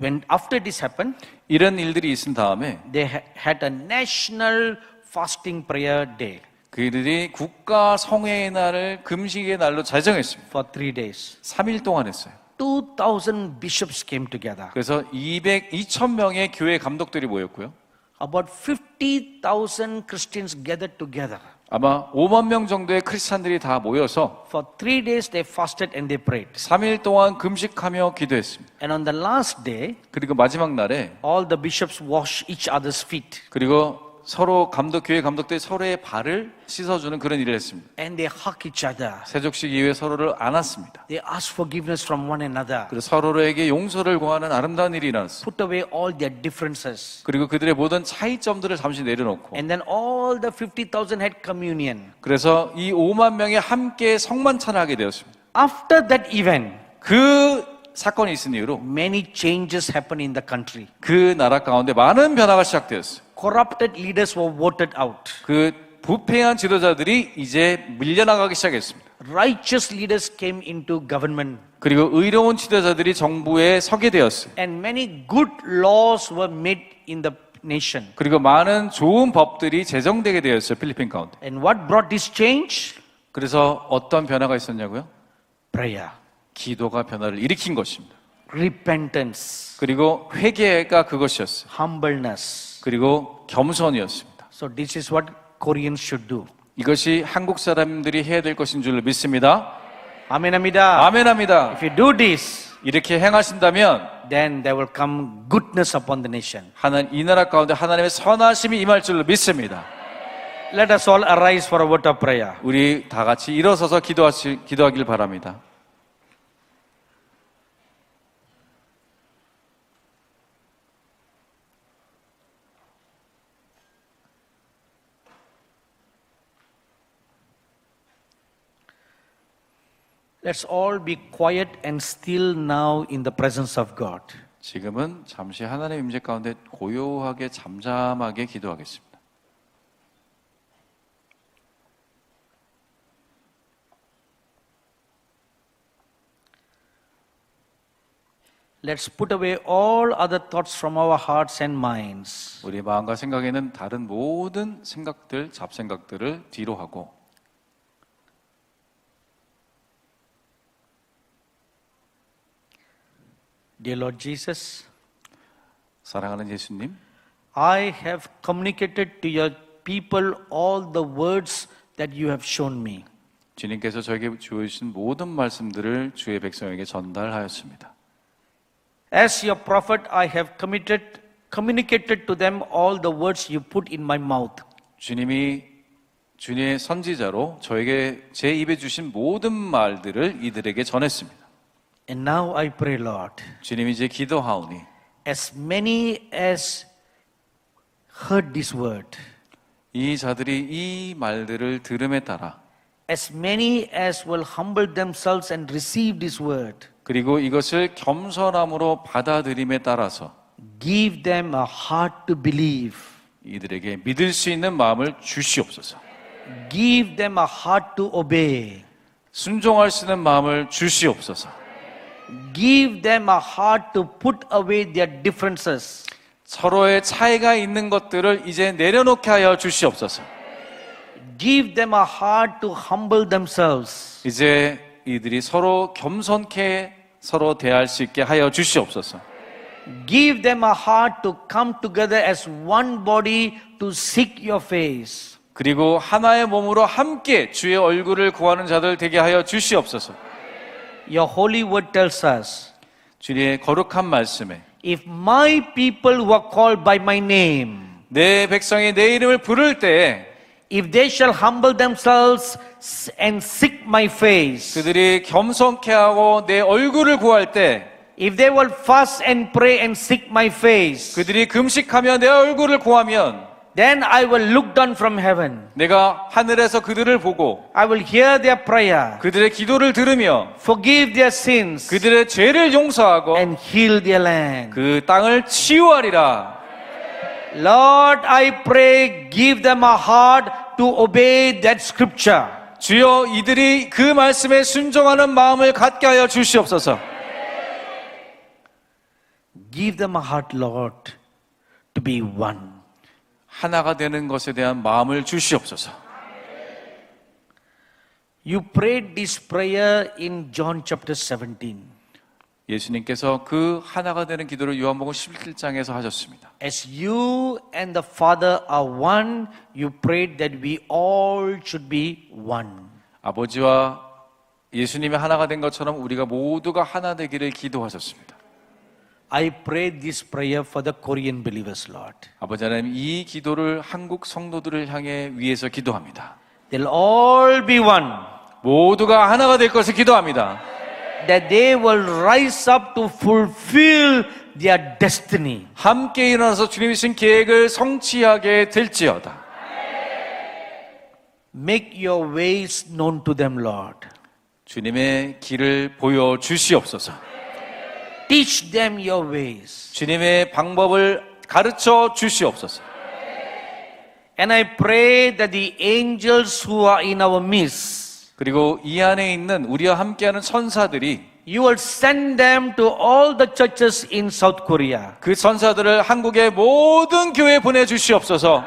when after this happened, 이런 일들이 있은 다음에 they had a national fasting prayer day 그들이 국가 성회의 날을 금식의 날로 제정했습니다. for 3 days. 3일 동안 했어요. 2,000 bishops came together. 그래서 2,000명의 교회 감독들이 모였고요. About 50,000 Christians gathered together. 아마 5만 명 정도의 크리스찬들이 다 모여서 For 3 days they fasted and they prayed. 3일 동안 금식하며 기도했습니다. And on the last day, 그리고 마지막 날에 all the bishops washed each other's feet. 그리고 서로 교회 감독들이 서로의 발을 씻어주는 그런 일을 했습니다. And they hugged each other. 세족식 이후에 서로를 안았습니다. They asked forgiveness from one another. 그리고 서로에게 용서를 구하는 아름다운 일이 일어났습니다. Put away all their differences. 그리고 그들의 모든 차이점들을 잠시 내려놓고, And then all the 50,000 had communion. 그래서 이 5만 명이 함께 성만찬을 하게 되었습니다. After that event, 그 사건이 있은 이후로 many changes happened in the country. 그 나라 가운데 많은 변화가 시작되었어요. Corrupted leaders were voted out. 그 부패한 지도자들이 이제 밀려나가기 시작했습니다. Righteous leaders came into government. 그리고 의로운 지도자들이 정부에 서게 되었어요. And many good laws were made in the nation. 그리고 많은 좋은 법들이 제정되게 되었어요. 필리핀 가운데. And what brought this change? 그래서 어떤 변화가 있었냐고요? Prayer. 기도가 변화를 일으킨 것입니다. Repentance. 그리고 회개가 그것이었어요. Humbleness. 그리고 겸손이었습니다. So this is what Koreans should do. 이것이 한국 사람들이 해야 될 것인 줄 믿습니다. Amen, Amida. 아멘합니다. If you do this, 이렇게 행하신다면 then there will come goodness upon the nation. 이 나라 가운데 하나님의 선하심이 임할 줄로 믿습니다. Let us all arise for a word of prayer. 우리 다 같이 일어서서 기도하길 바랍니다. Let's all be quiet and still now in the presence of God. 지금은 잠시 하나님의 임재 가운데 고요하게 잠잠하게 기도하겠습니다. Let's put away all other thoughts from our hearts and minds. 우리 마음과 생각에는 다른 모든 생각들, 잡생각들을 뒤로 하고 Dear Lord Jesus, 사랑하는 예수님, I have communicated to your people all the words that you have shown me. 주님께서 저에게 주어주신 모든 말씀들을 주의 백성에게 전달하였습니다. As your prophet, I have communicated to them all the words you put in my mouth. 주님이 주님의 선지자로 저에게 제 입에 주신 모든 말들을 이들에게 전했습니다. And now I pray, Lord, 주님이 이제 기도하오니 as many as heard this word, 이 자들이 이 말들을 들음에 따라 as many as will humble themselves and receive this word, 그리고 이것을 겸손함으로 받아들임에 따라서 give them a heart to believe. 이들에게 믿을 수 있는 마음을 주시옵소서. Give them a heart to obey. 순종할 수 있는 마음을 주시옵소서. Give them a heart to put away their differences. 서로의 차이가 있는 것들을 이제 내려놓게 하여 주시옵소서. Give them a heart to humble themselves. 이제 이들이 서로 겸손케 서로 대할 수 있게 하여 주시옵소서. Give them a heart to come together as one body to seek your face. 그리고 하나의 몸으로 함께 주의 얼굴을 구하는 자들 되게 하여 주시옵소서. Your holy word tells us, 주님의 거룩한 말씀에 if my people who are called by my name, 내 백성이 내 이름을 부를 때에 if they shall humble themselves and seek my face, 그들이 겸손케 하고 내 얼굴을 구할 때 if they will fast and pray and seek my face, 그들이 금식하며 내 얼굴을 구하면 then I will look down from heaven. 내가 하늘에서 그들을 보고 I will hear their prayer, 그들의 기도를 들으며 forgive their sins, 그들의 죄를 용서하고 and heal their land. 그 땅을 치유하리라. Lord, I pray, give them a heart to obey that scripture. 주여 이들이 그 말씀에 순종하는 마음을 갖게 하여 주시옵소서. Give them a heart, Lord, to be one. 하나가 되는 것에 대한 마음을 주시옵소서. You prayed this prayer in John chapter 17. 예수님께서 그 하나가 되는 기도를 요한복음 17장에서 하셨습니다. As you and the Father are one, you prayed that we all should be one. 아버지와 예수님이 하나가 된 것처럼 우리가 모두가 하나 되기를 기도하셨습니다. I prayed this prayer for the Korean believers, Lord. 아버지 하나님, 이 기도를 한국 성도들을 향해 위해서 기도합니다. They'll all be one. 모두가 하나가 될 것을 기도합니다. That they will rise up to fulfill their destiny. 함께 일어나서 주님이 주신 계획을 성취하게 될지어다. Make your ways known to them, Lord. 주님의 길을 보여 주시옵소서. Teach them your ways. 주님의 방법을 가르쳐 주시옵소서. And I pray that the angels who are in our midst, 그리고 이 안에 있는 우리와 함께하는 천사들이 you will send them to all the churches in South Korea 그 천사들을 한국의 모든 교회에 보내주시옵소서.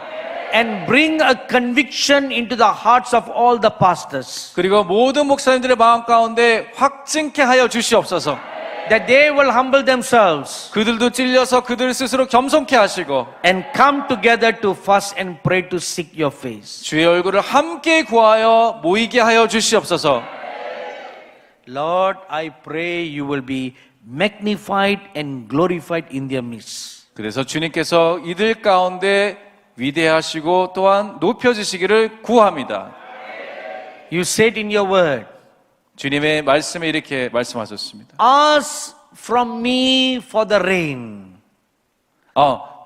and bring a conviction into the hearts of all the pastors, 그리고 모든 목사님들의 마음 가운데 확증케 하여 주시옵소서. that they will humble themselves 그들도 찔려서 그들 스스로 겸손케 하시고 and come together to fast and pray to seek your face. 주의 얼굴을 함께 구하여 모이게 하여 주시옵소서. Lord, I pray you will be magnified and glorified in their midst. 그래서 주님께서 이들 가운데 위대하시고 또한 높여지시기를 구합니다. You said in your word, 주님의 말씀에 이렇게 말씀하셨습니다. ask from me for the rain.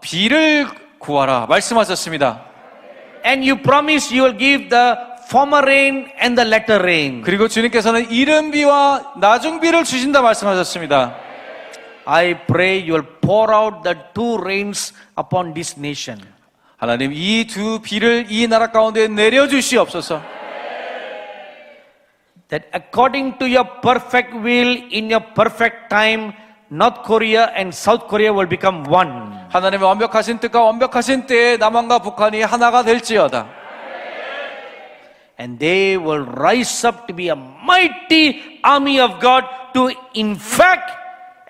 비를 구하라 말씀하셨습니다. And you promise you will give the former rain and the latter rain. 그리고 주님께서는 이른 비와 나중 비를 주신다 말씀하셨습니다. I pray you will pour out the two rains upon this nation. 하나님 이 두 비를 이 나라 가운데 내려주시옵소서. That according to your perfect will in your perfect time, North Korea and South Korea will become one. 하나님의 완벽하신 뜻과 완벽하신 때에 남한과 북한이 하나가 될지어다. And they will rise up to be a mighty army of God to infect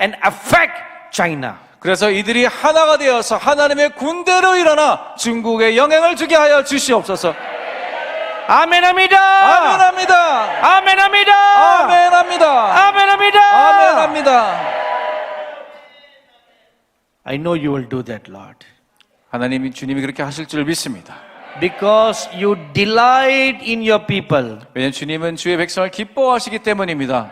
and affect China. 그래서 이들이 하나가 되어서 하나님의 군대로 일어나 중국에 영향을 주게 하여 주시옵소서. 아멘합니다. 아멘합니다. 아멘합니다. 아멘합니다. 아멘합니다. 아멘합니다. I know you will do that, Lord. 하나님이 주님이 그렇게 하실 줄 믿습니다. Because you delight in your people. 왜냐하면 주님은 주의 백성을 기뻐하시기 때문입니다.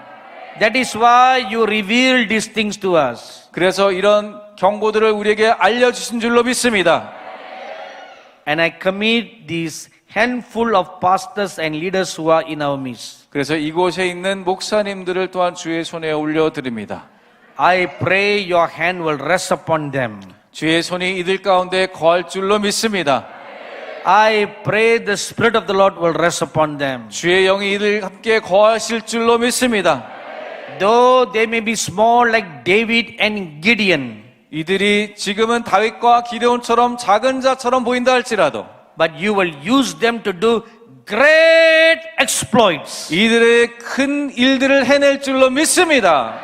That is why you reveal these things to us. 그래서 이런 경고들을 우리에게 알려주신 줄로 믿습니다. And I commit this handful of pastors and leaders who are in our midst. 그래서 이곳에 있는 목사님들을 또한 주의 손에 올려드립니다. I pray your hand will rest upon them. 주의 손이 이들 가운데 거할 줄로 믿습니다. I pray the Spirit of the Lord will rest upon them. 주의 영이 이들 함께 거하실 줄로 믿습니다. Though they may be small like David and Gideon, 이들이 지금은 다윗과 기드온처럼 작은 자처럼 보인다 할지라도 but you will use them to do great exploits. 이들의 큰 일들을 해낼 줄로 믿습니다.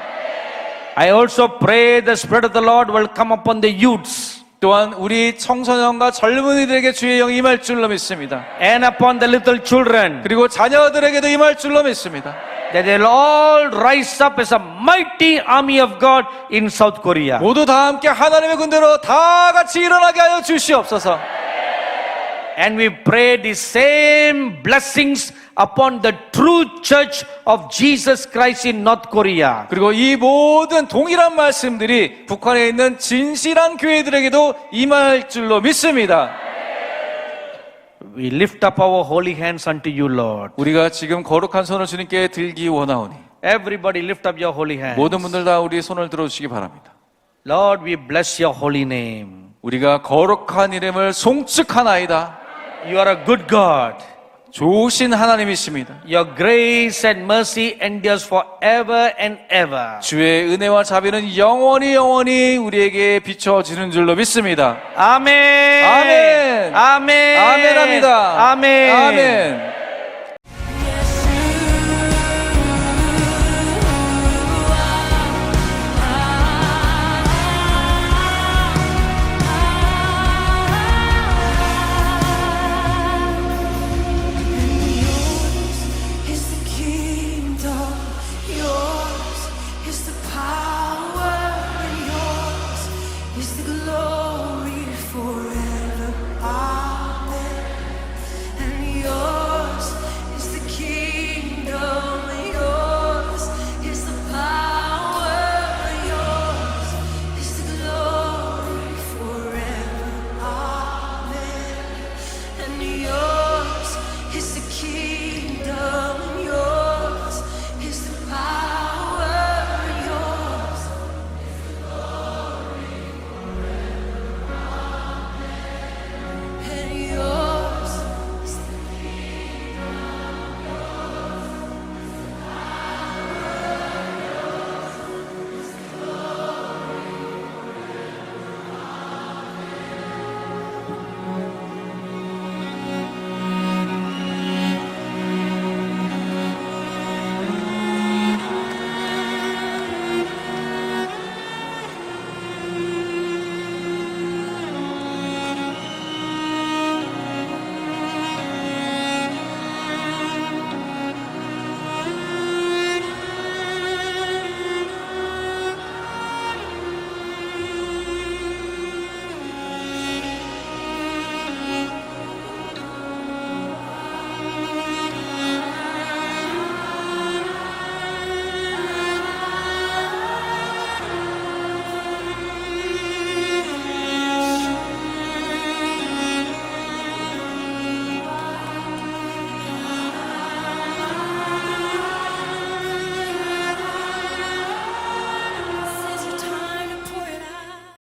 I also pray the Spirit of the Lord will come upon the youths 또한 우리 청소년과 젊은이들에게 주의 영이 임할 줄로 믿습니다. and upon the little children, 그리고 자녀들에게도 임할 줄로 믿습니다. that they'll all rise up as a mighty army of God in South Korea. 모두 다 함께 하나님의 군대로 다 같이 일어나게 하여 주시옵소서. And we pray the same blessings upon the true church of Jesus Christ in North Korea. 그리고 이 모든 동일한 말씀들이 북한에 있는 진실한 교회들에게도 임할 줄로 믿습니다. We lift up our holy hands unto you, Lord. 우리가 지금 거룩한 손을 주님께 들기 원하오니 Everybody lift up your holy hands. 모든 분들 다 우리의 손을 들어주시기 바랍니다. Lord, we bless your holy name. 우리가 거룩한 이름을 송축하나이다. You are a good God. 좋으신 하나님이십니다. Your grace and mercy endures forever and ever. 주의 은혜와 자비는 영원히 우리에게 비춰지는 줄로 믿습니다. 아멘. 아멘. 아멘. 아멘합니다. 아멘. 아멘.